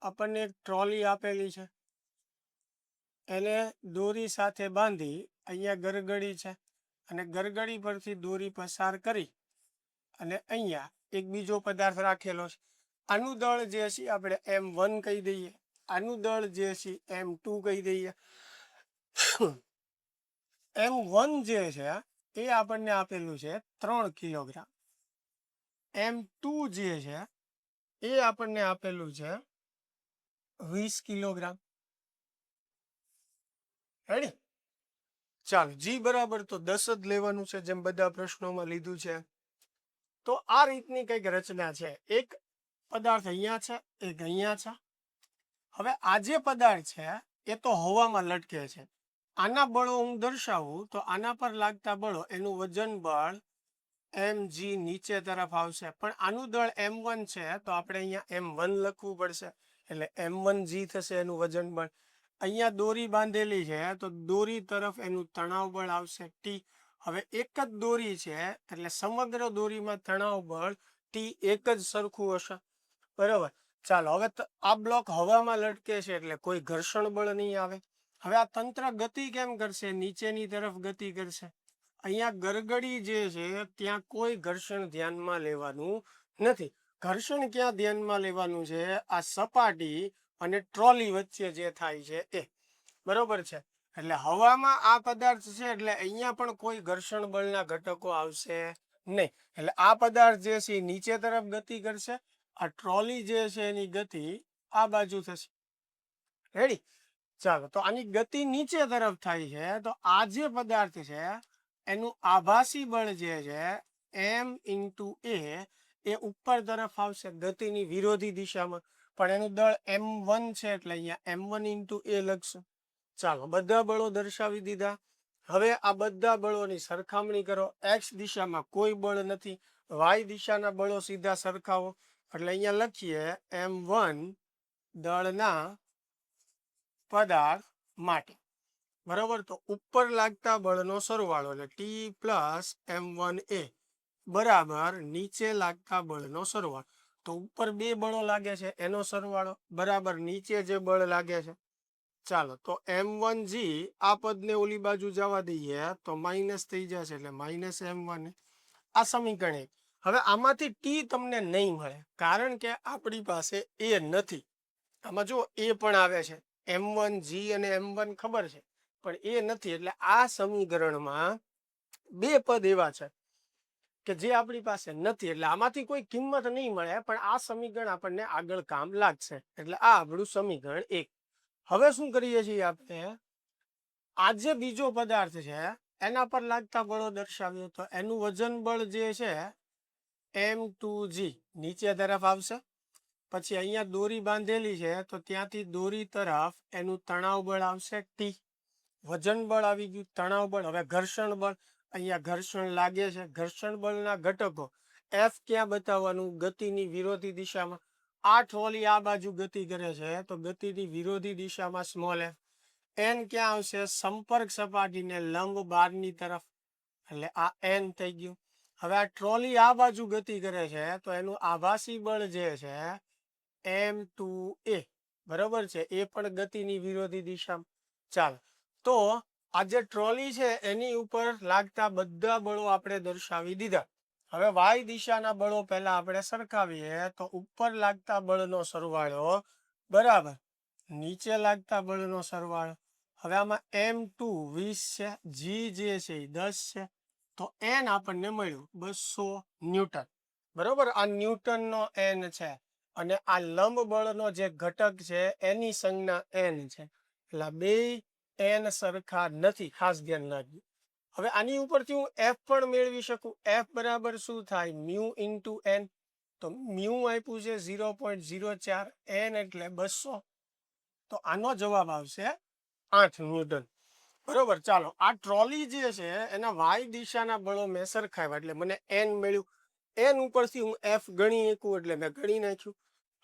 આપણને એક ટ્રોલી આપેલી છે, એને દોરી સાથે બાંધી અહીંયા ગરગડી છે અને ગરગડી પરથી દોરી પસાર કરી અને અહીંયા એક બીજો પદાર્થ રાખેલો છે. આનું દળ જે છે આપણે m1 કહી દઈએ, આનું દળ જે છે m2 કહી દઈએ. m1 જે છે એ આપણને આપેલું છે 3 કિલોગ્રામ. m2 જે છે એ આપણને આપેલું છે 20 કિલોગ્રામ. રેડી? ચાલો જી બરાબર તો 10 જ લેવાનું છે, જેમ બધા પ્રશ્નોમાં લીધું છે. તો આ રીતની કંઈક રચના છે. એક પદાર્થ અહીંયા છે, એક અહીંયા છે. હવે આ જે પદાર્થ છે એ તો હવામાં લટકે છે. આના બળો હું દર્શાવું તો આના પર લાગતા બળો, એનું વજન બળ mg નીચે તરફ આવશે, પણ આનું દળ m1 છે તો આપણે અહીંયા m1 લખવું પડશે. એટલે m1g થશે એનું વજન બળ. અહીંયા દોરી બાંધેલી છે તો દોરી તરફ એનું તણાવ બળ આવશે t. હવે એક જ દોરી છે એટલે સમગ્ર દોરીમાં તણાવ બળ t એક જ સરખું હશે. બરાબર. ચાલો હવે આ બ્લોક હવામાં લટકે છે એટલે કોઈ ઘર્ષણ બળ નહીં આવે. હવે આ તંત્ર ગતિ કેમ કરશે? નીચેની તરફ ગતિ કરશે. અહીંયા ગરગડી જે છે ત્યાં કોઈ ઘર્ષણ ધ્યાનમાં લેવાનું નથી. ઘર્ષણ ક્યાં ધ્યાનમાં લેવાનું છે? આ સપાટી અને ટ્રોલી વચ્ચે જે થાય છે એ. બરોબર છે. એટલે હવામાં આ પદાર્થ છે એટલે અહીંયા પણ કોઈ ઘર્ષણ બળના ઘટકો આવશે નહીં. એટલે આ પદાર્થ જે છે નીચે તરફ ગતિ કરશે, આ ટ્રોલી જે છે એની ગતિ આ બાજુ થશે. રેડી? ચાલો તો આની ગતિ નીચે તરફ થાય છે તો આ જે પદાર્થ છે એનું આભાસી બળ જે છે m ઇન્ટુ એ ઉપર તરફ આવશે ગતિની વિરોધી દિશામાં, પણ એનું દળ m1 છે એટલે અહીંયા m1 ઇન્ટુ એ લખશું. ચાલો બધા બળો દર્શાવી દીધા. હવે આ બધા બળોની સરખામણી કરો. x દિશામાં કોઈ બળ નથી, વાય દિશાના બળો સીધા સરખાવો એટલે અહીંયા લખીએ M1 દળના પદાર્થ માટે, બરાબર. તો ઉપર લાગતા બળનો સરવાળો એટલે T પ્લસ M1A બરાબર નીચે લાગતા બળનો સરવાળો. તો ઉપર બે બળો લાગે છે એનો સરવાળો બરાબર નીચે જે બળ લાગે છે. ચાલો તો M1G આ પદને ઓલી બાજુ જવા દઈએ તો માઇનસ થઈ જશે એટલે માઇનસ M1. આ સમીકરણ 1. હવે આમાંથી ટી તમને નહીં મળે કારણ કે આપણી પાસે એ નથી. આમાં જો એ પણ આવે છે, M1G અને M1 ખબર છે પણ એ નથી, એટલે આ સમીકરણમાં બે પદ એવા છે કે જે આપણી પાસે નથી, એટલે આમાંથી કોઈ કિંમત નહીં મળે પણ આ સમીકરણ આપણને આગળ કામ લાગશે. એટલે આ આપણું સમીકરણ 1. હવે શું કરીએ છીએ આપણે, આ જે બીજો પદાર્થ છે એના પર લાગતા બળો દર્શાવીએ તો એનું વજન બળ જે છે M2G નીચે તરફ આવશે. પછી અહીંયા દોરી બાંધેલી છે તો ત્યાંથી દોરી તરફ એનું તણાવ બળ આવશે T. વજન બળ આવી ગયું, તણાવ બળ. હવે ઘર્ષણ બળ, અહીંયા ઘર્ષણ લાગે છે, ઘર્ષણ બળના ઘટકો F ક્યાં બતાવવાનું, ગતિની વિરોધી દિશામાં. આ ટ્રોલી આ બાજુ ગતિ કરે છે તો ગતિની વિરોધી દિશામાં સ્મોલ f. n ક્યાં આવશે, સંપર્ક સપાટીને લંબ બહારની તરફ એટલે આ n થઈ ગયું. હવે આ ટ્રોલી આ બાજુ ગતિ કરે છે તો એનું આભાસી બળ જે છે M2A બરાબર છે, એ પણ ગતિની વિરોધી દિશામાં. ચાલો તો આ જે ટ્રોલી છે એની ઉપર લાગતા બધા બળો આપણે દર્શાવી દીધા. હવે વાય દિશાના બળો પહેલા આપણે સરખાવીએ તો ઉપર લાગતા બળનો સરવાળો બરાબર નીચે લાગતા બળનો સરવાળો. હવે આમાં M2 20 છે, G જે છે એ 10 છે, તો n આપણને મળ્યું 200 ન્યૂટન. બરોબર, આ ન્યૂટનનો n છે અને આ લંબ બળનો જે ઘટક છે એની સંજ્ઞા n છે, એટલે બે n સરખા નથી, ખાસ ધ્યાન રાખજો. હવે આની ઉપરથી હું f પણ મેળવી શકું. f બરાબર શું થાય, મ્યુ ઇન્ટુ n. તો મ્યુ આપ્યું છે 0.04, n એટલે 200, તો આનો જવાબ આવશે 8 ન્યૂટન. બરોબર. ચાલો આ ટ્રોલી જે છે એના વાય દિશાના બળો મેં સરખાવ્યા એટલે મને n મળ્યું. n ઉપરથી હું f ગણી શકું એટલે મેં ગણી નાખ્યું.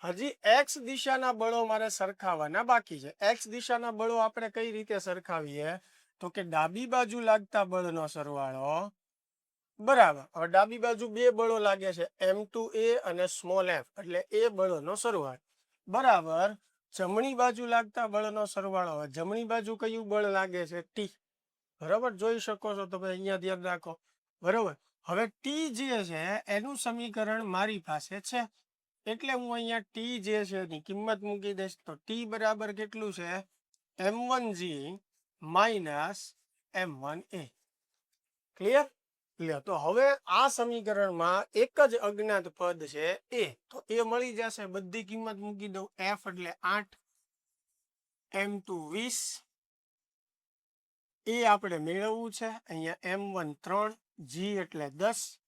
હજી x દિશાના બળો મારે સરખાવવાના બાકી છે. x દિશાના બળો આપણે કઈ રીતે સરખાવીએ તો કે ડાબી બાજુ લાગતા બળનો સરવાળો બરાબર. હવે ડાબી બાજુ બે બળો લાગે છે M2A અને સ્મોલ f એટલે એ બળોનો સરવાળો બરાબર જમણી બાજુ લાગતા બળનો સરવાળો. હવે જમણી બાજુ કયું બળ લાગે છે, T. બરાબર, જોઈ શકો છો તમે, અહીંયા ધ્યાન રાખો. બરાબર, હવે T જે છે એનું સમીકરણ મારી પાસે છે એટલે હું અહીંયા T જે છે એની કિંમત મૂકી દઈશ. તો T બરાબર કેટલું છે, M1G minus M1A. Clear? Clear. તો હવે આ સમીકરણમાં એક જ અજ્ઞાત પદ છે એ, તો એ મળી જશે. બધી કિંમત મૂકી દઉં. f એટલે 8, M2 20, એ આપણે મેળવવું છે. અહીંયા M1 3, G એટલે 10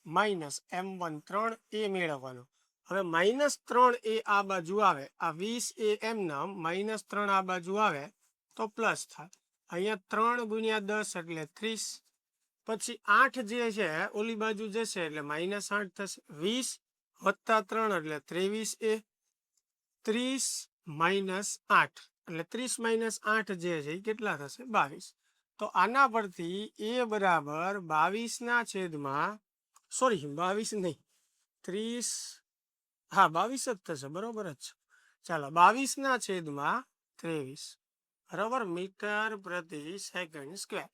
માઇનસ M1 3 એ મેળવવાનું. હવે -3 એ આ બાજુ આવે, આ 20 એ એમ નામ, -3 આ બાજુ આવે તો પ્લસ થાય. અહીંયા 3 ગુણ્યા 10 એટલે 30, પછી 8 જે છે ઓલી બાજુ જશે એટલે -8 થશે. 20 વત્તા 3 એટલે 23 એ, 30 માઇનસ 8 એટલે 30 - 8 જે છે એ કેટલા થશે, 22. તો આના પરથી એ બરાબર 22 ના છેદમાં, સોરી 22 નહીં, 30, હા 22 જ થશે, બરોબર જ છે. ચાલો 22 ના છેદમાં 23 બરાબર મીટર પ્રતિ સેકન્ડ સ્ક્વેર.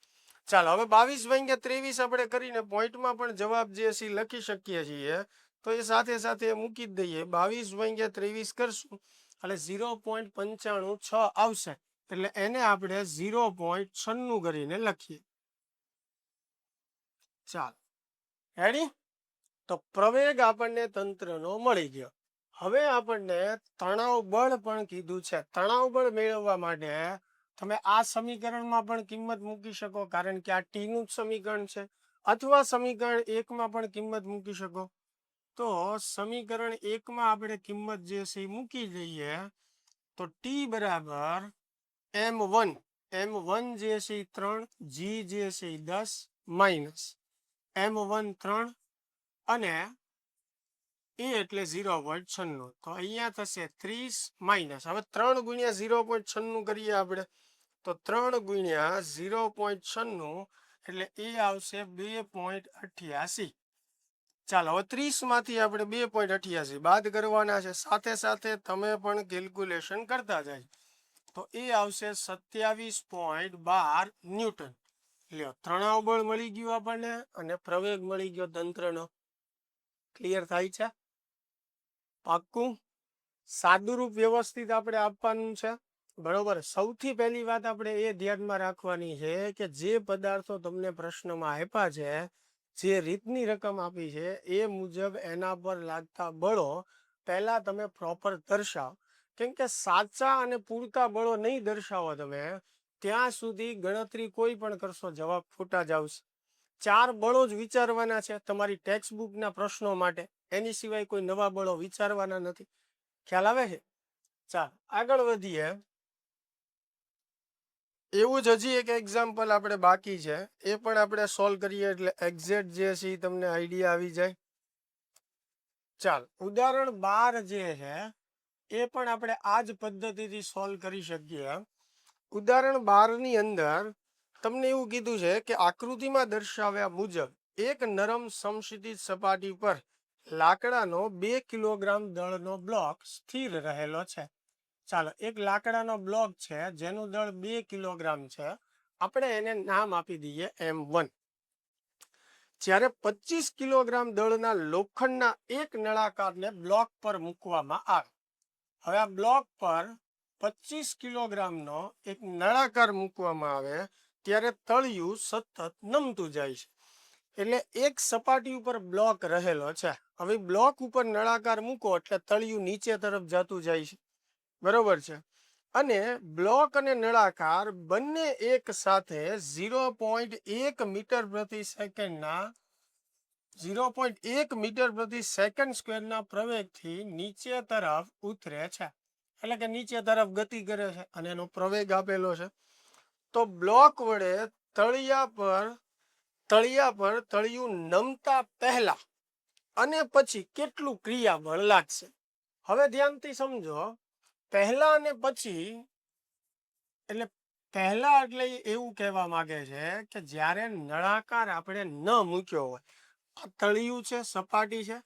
ચાલો હવે 22 ભાગ્યા 23 આપણે કરીને પોઈન્ટમાં પણ જવાબ જે છે લખી શકીએ છીએ, તો એ સાથે સાથે મૂકી જ દઈએ. 22 ભાગ્યા 23 કરશું એટલે 0.956 આવશે, એટલે એને આપણે 0.96 કરીને લખીએ. ચાલો રેડી. તો પ્રવેગ આપણને તંત્રનો મળી ગયો. હવે આપણને તણાવ બળ પણ કીધું છે. તણાવ બળ મેળવવા માટે તમે આ સમીકરણમાં પણ કિંમત મૂકી શકો કારણ કે આ ટી નું જ સમીકરણ છે, અથવા સમીકરણ 1માં પણ કિંમત મૂકી શકો. તો સમીકરણ 1માં આપણે કિંમત જે છે એ મૂકી દઈએ તો ટી બરાબર M1 જે છે એ 3, G જે છે એ 10 માઇનસ M1 3 અને એ એટલે 0.96. તો અહીંયા થશે 30 માઇનસ. હવે 3 ગુણ્યા 0.96 કરીએ આપણે, તો 3 ગુણ્યા 0.96 એટલે એ આવશે 2.88. ચાલો હવે 30 માંથી આપણે 2.88 બાદ કરવાના છે. સાથે સાથે તમે પણ કેલ્ક્યુલેશન કરતા જાય, તો એ આવશે 27.12 ન્યૂટન. લ્યો, તણાવ બળ મળી ગયું આપણને અને પ્રવેગ મળી ગયો તંત્રનો. ક્લિયર થાય છે? પાક્કું? સાદુરૂપ વ્યવસ્થિત આપણે આપવાનું છે, બરોબર. સૌથી પહેલી વાત આપણે એ ધ્યાનમાં રાખવાની છે કે જે પદાર્થો તમને પ્રશ્નમાં આપ્યા છે, જે રીતની રકમ આપી છે એ મુજબ એના પર લાગતા બળો પહેલા તમે પ્રોપર દર્શાવો. કેમ કે સાચા અને પૂરતા બળો નહીં દર્શાવો તમે, ત્યાં સુધી ગણતરી કોઈ પણ કરશો જવાબ ખોટા જ આવશે. 4 બળો જ વિચારવાના છે તમારી ટેક્સ્ટ બુકના પ્રશ્નો માટે, એની સિવાય કોઈ નવા બળો વિચારવાના નથી. ખ્યાલ આવે છે? ચાલ આગળ વધીએ. એવું જ હજી એક એક્ઝામ્પલ આપણે બાકી છે, એ પણ આપણે સોલ્વ કરીએ એટલે એક્ઝેક્ટ જે છે એ તમને આઈડિયા આવી જાય. ચાલ, ઉદાહરણ 12 જે છે એ પણ આપણે આ જ પદ્ધતિથી સોલ્વ કરી શકીએ. ઉદાહરણ 12 ની અંદર તમને એવું કીધું છે કે આકૃતિમાં દર્શાવ્યા મુજબ એક નરમ સમશીતોષ્ણ સપાટી પર લાકડાનો 2 કિલોગ્રામ દળનો બ્લોક સ્થિર રહેલો છે. ચાલો, એક લાકડાનો બ્લોક છે જેનું દળ 2 કિલોગ્રામ છે. આપણે એને નામ આપી દઈએ M1. જ્યારે 25 કિલોગ્રામ દળના લોખંડના એક નળાકારને બ્લોક પર મૂકવામાં આવે. હવે આ બ્લોક પર 25 કિલોગ્રામનો એક નળાકાર મૂકવામાં આવે ત્યારે તળિયું સતત નમતું જાય છે. એટલે એક સપાટી ઉપર બ્લોક રહેલો છે. હવે બ્લોક ઉપર નળાકાર મૂકો એટલે તળિયું નીચે તરફ જતું જાય છે, બરોબર છે. અને બ્લોક અને નળાકાર બંને એક સાથે 0.1 મીટર પ્રતિ સેકન્ડના 0.1 મીટર પ્રતિ સેકન્ડ સ્ક્વેરના પ્રવેગથી નીચે તરફ ઉતરે છે. એટલે કે નીચે તરફ ગતિ કરે છે અને એનો પ્રવેગ આપેલો છે. તો બ્લોક વડે તળિયા પર તળિયું નમતા પહેલા અને પછી કેટલું ક્રિયાબળ લાગશે. હવે ધ્યાનથી સમજો, પહેલા અને પછી એટલે પહેલા એટલે એવું કહેવા માંગે છે કે જ્યારે નળાકાર આપણે ન મૂક્યો હોય, આ તળિયું છે, સપાટી છે,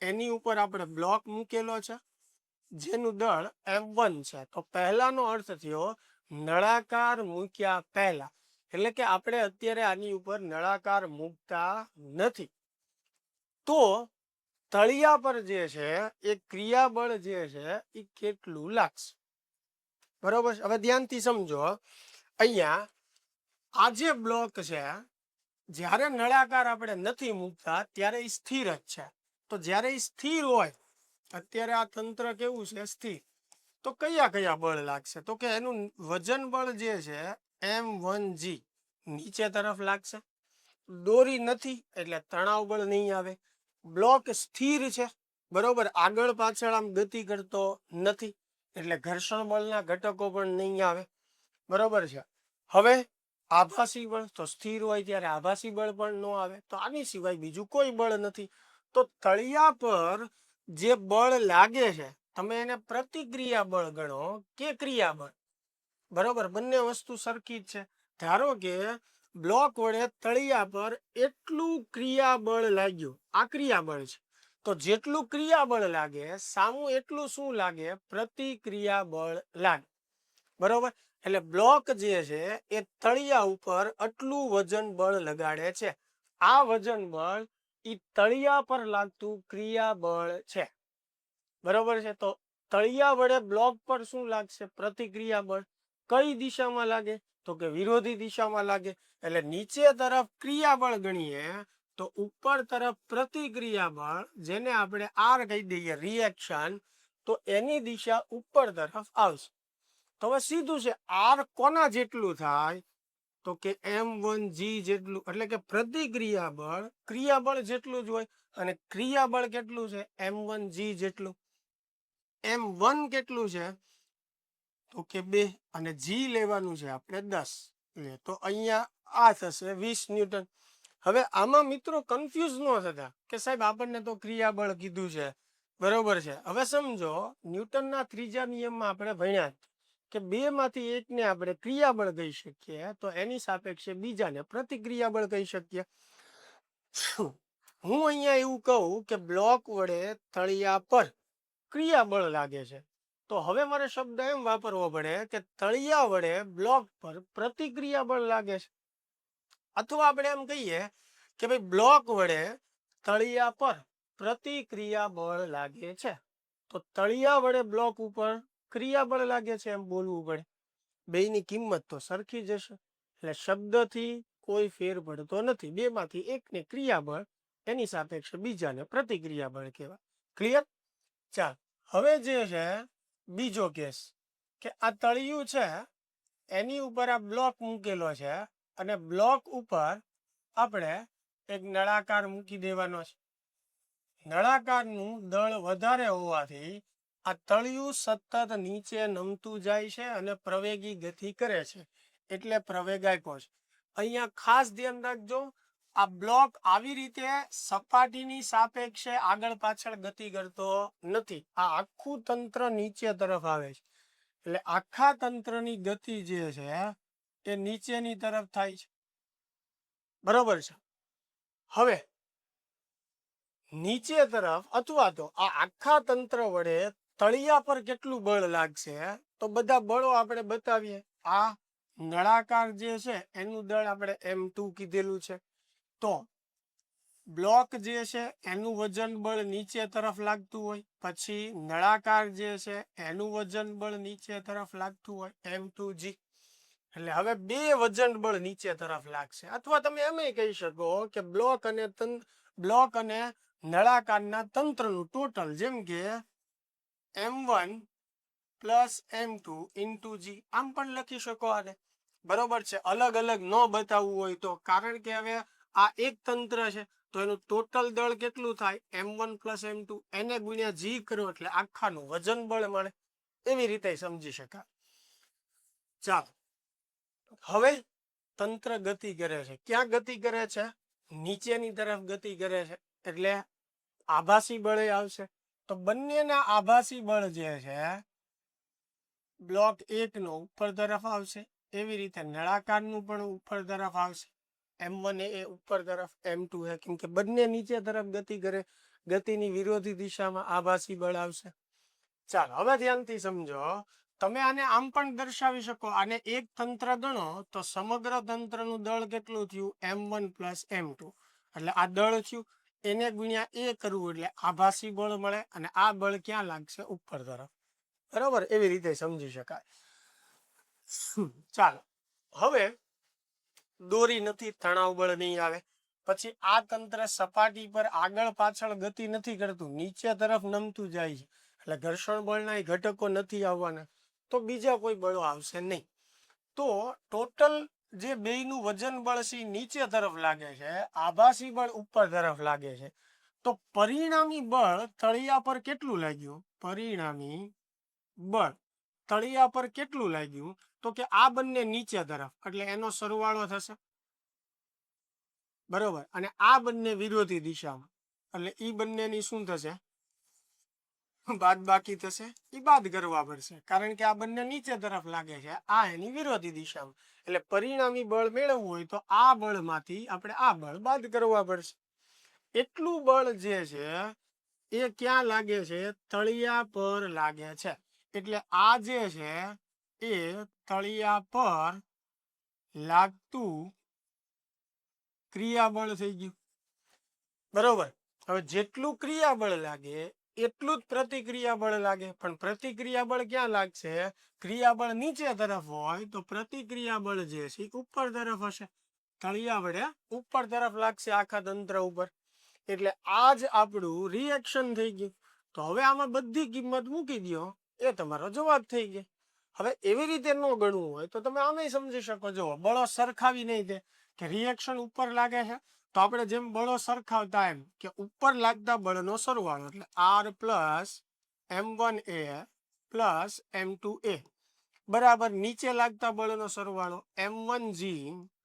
એની ઉપર આપણે બ્લોક મૂકેલો છે જેનું દળ M1 છે. તો પહેલાનો અર્થ થયો નળાકાર મૂક્યા પહેલા, એટલે કે આપણે અત્યારે આની ઉપર નળાકાર મૂકતા નથી. તો તળિયા પર જે છે એ ક્રિયાબળ જે છે એ કેટલું લાગશે, બરોબર. હવે ધ્યાનથી સમજો, અહીંયા આ જે બ્લોક છે જ્યારે નળાકાર આપણે નથી મૂકતા ત્યારે એ સ્થિર જ છે. તો જ્યારે એ સ્થિર હોય, અત્યારે આ તંત્ર કેવું છે? સ્થિર. તો કયા બળ લાગશે? તો કે એનું વજન બળ જે છે M1G નીચે તરફ લાગશે. દોરી નથી એટલે તણાવ બળ નહીં આવે. બ્લોક સ્થિર છે, બરોબર, આગળ પાછળ આમ ગતિ કરતો નથી એટલે ઘર્ષણ બળના ઘટકો પણ નહીં આવે, બરોબર છે. હવે આભાસી બળ, તો સ્થિર હોય ત્યારે આભાસી બળ પણ ન આવે. તો આની સિવાય બીજું કોઈ બળ નથી. તો તળિયા પર જે બળ લાગે છે તમે એને પ્રતિક્રિયા બળ ગણો કે ક્રિયાબળ, બરોબર, બંને વસ્તુ સરખી જ છે. ધારો કે બ્લોક વડે તળિયા પર એટલું ક્રિયાબળ લાગ્યું, આ ક્રિયાબળ છે. તો જેટલું ક્રિયાબળ લાગે સામું એટલું શું લાગે? પ્રતિક્રિયા બળ લાગે, બરોબર. એટલે બ્લોક જે છે એ તળિયા ઉપર આટલું વજન બળ લગાડે છે. આ વજન બળ એ તળિયા પર લાગતું ક્રિયાબળ છે, બરોબર છે. તો તળિયા વડે બ્લોક પર શું લાગશે? પ્રતિક્રિયા બળ. કઈ દિશામાં લાગે? તો કે વિરોધી દિશામાં લાગે. એટલે નીચે તરફ ક્રિયાબળ ગણીએ તો ઉપર તરફ પ્રતિક્રિયા બળ, જેને આપણે R કહી દઈએ, રિએક્શન, તો એની દિશા ઉપર તરફ આવશે. તો હવે સીધું છે, R કોના જેટલું થાય? તો કે M1G જેટલું. એટલે કે પ્રતિક્રિયા બળ ક્રિયાબળ જેટલું જ હોય અને ક્રિયાબળ કેટલું છે? M1G જેટલું. M1 કેટલું છે? તો કે 2 અને G લેવાનું છે આપણે 10. તો અહીંયા આ થશે 20 ન્યૂટન. હવે આમાં મિત્રો કન્ફ્યુઝ ન થતા કે સાહેબ આપણને તો ક્રિયાબળ કીધું છે, બરોબર છે. હવે સમજો ન્યૂટનના ત્રીજા નિયમમાં આપણે ભણ્યા કે બે માંથી એકને આપણે ક્રિયાબળ કહી શકીએ તો એની સાપેક્ષે બીજાને પ્રતિક્રિયાબળ કહી શકીએ. હું અહીંયા એવું કહું કે બ્લોક વડે તળિયા પર ક્રિયાબળ લાગે છે, તો હવે મારે શબ્દ એમ વાપરવો પડે કે તળિયા વડે બ્લોક પર પ્રતિક્રિયાબળ લાગે છે. અથવા આપણે એમ કહીએ કે ભાઈ બ્લોક વડે તળિયા પર પ્રતિક્રિયાબળ લાગે છે, તો તળિયા વડે બ્લોક ઉપર ક્રિયાબળ લાગે છે એમ બોલવું પડે. બેયની કિંમત તો સરખી જ હશે, એટલે શબ્દથી કોઈ ફેર પડતો નથી. બે માંથી એકને ક્રિયાબળ, એની સાપેક્ષે બીજાને પ્રતિક્રિયાબળ કહેવાય. ક્લિયર? ચાલ, હવે જે છે બીજો કેસ કે આ તળિયું છે, એની ઉપર આ બ્લોક મૂકેલો છે અને બ્લોક ઉપર આપણે એક નળાકાર મૂકી દેવાનો છે. નળાકારનું દળ વધારે હોવાથી આ તળિયું સતત નીચે નમતું જાય છે અને પ્રવેગી ગતિ કરે છે, એટલે પ્રવેગ આપ્યો છે. અહીંયા ખાસ ધ્યાન રાખજો, આ બ્લોક આવી રીતે સપાટીની સાપેક્ષે આગળ પાછળ ગતિ કરતો નથી. આ આખું તંત્ર નીચે તરફ આવે છે, એટલે આખા તંત્રની ગતિ જે છે એ નીચેની તરફ થાય છે, બરોબર છે. હવે નીચે તરફ અથવા તો આ આખા તંત્ર વડે તળિયા પર કેટલું બળ લાગશે તો બધા બળો આપણે બતાવીએ. આ નળાકાર જે છે એનું દળ આપણે m2 કીધેલું છે, તો બ્લોક જે છે એનું વજન બળ નીચે તરફ લાગતું હોય, પછી નળાકાર જે છે એનું વજન બળ નીચે તરફ લાગતું હોય m2g. એટલે હવે બે વજન બળ નીચે તરફ લાગશે. અથવા તમે એમ કહી શકો કે બ્લોક અને નળાકારના તંત્રનું ટોટલ, જેમ કે m1 plus m2 into g, આમ પણ લખી શકો આને, બરોબર છે. અલગ અલગ ન બતાવવું હોય તો, કારણ કે હવે આ એક તંત્ર છે તો એનું ટોટલ દળ કેટલું થાય m1 પ્લસ m2, એને ગુણ્યા g કરો એટલે આખાનું વજન બળ મળે. એવી રીતે સમજી શકાય. ચાલો, હવે તંત્ર ગતિ કરે છે. ક્યાં ગતિ કરે છે? નીચેની તરફ ગતિ કરે છે, એટલે આભાસી બળે આવશે. તો બંનેના આભાસી બળ જે છે બ્લોક 1 નો ઉપર તરફ આવશે, એવી રીતે નળાકારનું પણ ઉપર તરફ આવશે. m1 એ ઉપર તરફ, m2 એ, કેમ કે બંને નીચે તરફ ગતિ કરે, ગતિની વિરોધી દિશામાં આભાસી બળ આવશે. ચાલો, હવે ધ્યાનથી સમજો. તમે આને આમ પણ દર્શાવી શકો, આને એક તંત્ર ગણો તો સમગ્ર તંત્રનું દળ કેટલું થયું m1 પ્લસ m2, એટલે આ દળ થયું, એને ગુણ્યા એ કરવું એટલે આભાસી બળ મળે, અને આ બળ ક્યાં લાગશે? ઉપર તરફ, બરોબર. એવી રીતે સમજી શકાય. ચાલો, હવે દોરી નથી, તણાવ બળ નહીં આવે. પછી આ તંત્ર સપાટી પર આગળ પાછળ ગતિ નથી કરતું, નીચે તરફ નમતું જાય છે, એટલે ઘર્ષણ બળના ઘટકો નથી આવવાના, તો બીજા કોઈ બળો આવશે નહીં. તો ટોટલ જે બેયનું વજન બળ છે નીચે તરફ લાગે છે, આભાસી બળ ઉપર તરફ લાગે છે, તો પરિણામી બળ તળિયા પર કેટલું લાગ્યું? પરિણામી બળ તળિયા પર કેટલું લાગ્યું? તો કે આ બંને નીચે તરફ, એટલે એનો સરવાળો થશે, બરોબર. અને આ બંને વિરોધી દિશામાં, એટલે ઈ બંનેની શું થશે? બાદ બાકી થશે. એ બાદ કરવા પડશે, કારણ કે આ બંને નીચે તરફ લાગે છે, આ એની વિરોધી દિશામાં. એટલે પરિણામી બળ મેળવવું હોય તો આ બળમાંથી આપણે આ બળ બાદ કરવા પડશે. એટલું બળ જે છે એ ક્યાં લાગે છે? તળિયા પર લાગે છે. એટલે આ જે છે એ તળિયા પર લાગતું ક્રિયાબળ થઈ ગયું, બરોબર. હવે જેટલું ક્રિયાબળ લાગે એટલું જ પ્રતિક્રિયાબળ લાગે, પણ પ્રતિક્રિયાબળ ક્યાં લાગશે? ક્રિયાબળ નીચે તરફ હોય તો પ્રતિક્રિયાબળ જે છે ઉપર તરફ હશે, તળિયા વડે ઉપર તરફ લાગશે આખા તંત્ર ઉપર. એટલે આ જ આપણું રિએક્શન થઈ ગયું. તો હવે આમાં બધી કિંમત મૂકી દો, એ તમારો જવાબ થઈ ગયો. હવે એવી રીતે ન ગણવું હોય તો તમે આમે સમજી શકો. જો બળો સરખાવી નહીં દે કે રિએક્શન ઉપર લાગે છે, તો આપણે જેમ બળો સરખાવતા એમ કે ઉપર લાગતા બળનો સરવાળો, એટલે r plus m1a plus m2a બરાબર નીચે લાગતા બળનો સરવાળો m1g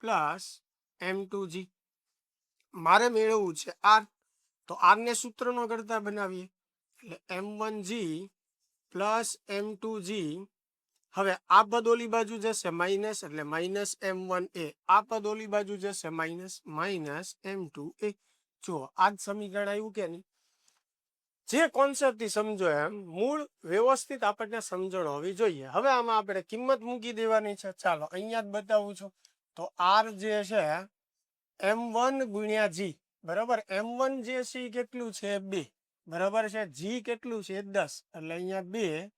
પ્લસ m2g. મારે મેળવવું છે આર, તો આર ને સૂત્રનો કરતા બનાવીએ એટલે m1g પ્લસ m2g. હવે આ પદ ઓલી બાજુ જશે માઇનસ એટલે માઇનસ m1a, આ પદ ઓલી બાજુ જશે માઇનસ માઇનસ m2a. જુઓ આ જ સમીકરણ આવ્યું કે નહીં? જે કોન્સેપ્ટ થી સમજો એમ મૂળ વ્યવસ્થિત આપણને સમજણ હોવી જોઈએ. હવે આમાં આપણે કિંમત મૂકી દેવાની છે. ચાલો અહીંયા જ બતાવું છું. તો આર જે છે m1 ગુણ્યા g, બરાબર. m1 જે છે એ કેટલું છે 2, બરાબર છે. g કેટલું છે 10, એટલે અહીંયા 2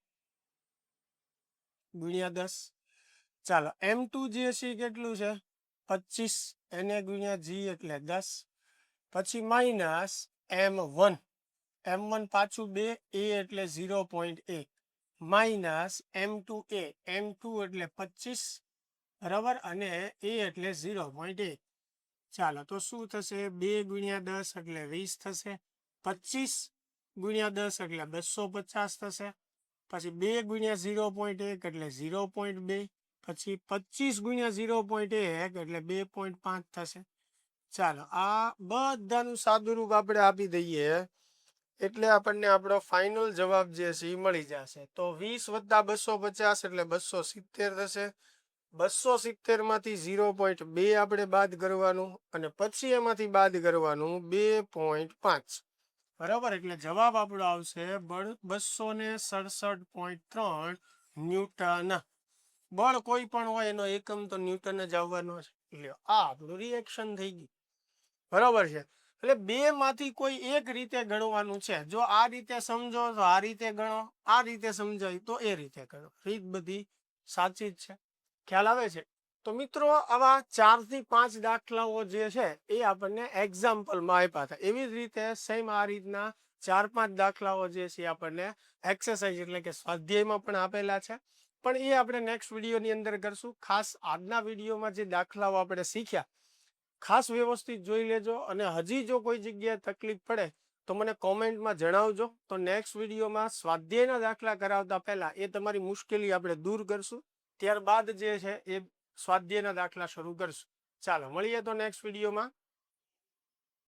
ગુણ્યા 10. ચાલો m2 જે છે એ કેટલું છે 25, એને ગુણ્યા g એટલે 10. પછી માઇનસ m1, m1 પાછું 2, a એટલે 0.1 માઇનસ m2a, m2 એટલે 25, બરાબર, અને a એટલે 0.1. ચાલો તો શું થશે 2 ગુણ્યા 10 એટલે 20 થશે, 25 ગુણ્યા 10 એટલે 250 થશે, પછી 2 ગુણ્યા 0.1 એટલે 0.2, પછી 25 ગુણ્યા 0.1 એટલે 2.5 થશે. ચાલો આ બધાનું સાદુરૂપ આપણે આપી દઈએ એટલે આપણને આપણો ફાઇનલ જવાબ જે છે એ મળી જશે. તો 20 + 250 એટલે 270 થશે. 270 માંથી 0.2 આપણે બાદ કરવાનું અને પછી એમાંથી બાદ કરવાનું 2.5, બરાબર. એટલે જવાબ આપણો આવશે બળ 267.3 ન્યૂટન. બળ કોઈ પણ હોય એનો એકમ તો ન્યૂટન જ આવવાનો છે. એટલે આ આપણું રિએક્શન થઈ ગયું, બરાબર છે. એટલે બે માંથી કોઈ એક રીતે ગણવાનું છે. જો આ રીતે સમજો તો આ રીતે ગણો, આ રીતે સમજાય તો એ રીતે ગણો. રીત બધી સાચી જ છે. ખ્યાલ આવે છે? તો મિત્રો આવા 4 થી 5 દાખલાઓ જે છે એ આપણને એક્ઝામ્પલમાં આપ્યા હતા. એવી જ રીતે સેમ આ રીતના 4-5 દાખલાઓ જે છે આપણને એક્સરસાઇઝ એટલે કે સ્વાધ્યાયમાં પણ આપેલા છે. પણ એ આપણે નેક્સ્ટ વિડીયોની અંદર કરશું. ખાસ આજના વિડીયોમાં જે દાખલાઓ આપણે શીખ્યા ખાસ વ્યવસ્થિત જોઈ લેજો. અને હજી જો કોઈ જગ્યાએ તકલીફ પડે તો મને કોમેન્ટમાં જણાવજો. તો નેક્સ્ટ વિડીયોમાં સ્વાધ્યાયના દાખલા કરાવતા પહેલા એ તમારી મુશ્કેલી આપણે દૂર કરશું. ત્યારબાદ જે છે એ સ્વાધ્યાયના દાખલા શરૂ કરશું. ચાલો મળીએ તો નેક્સ્ટ વિડીયોમાં.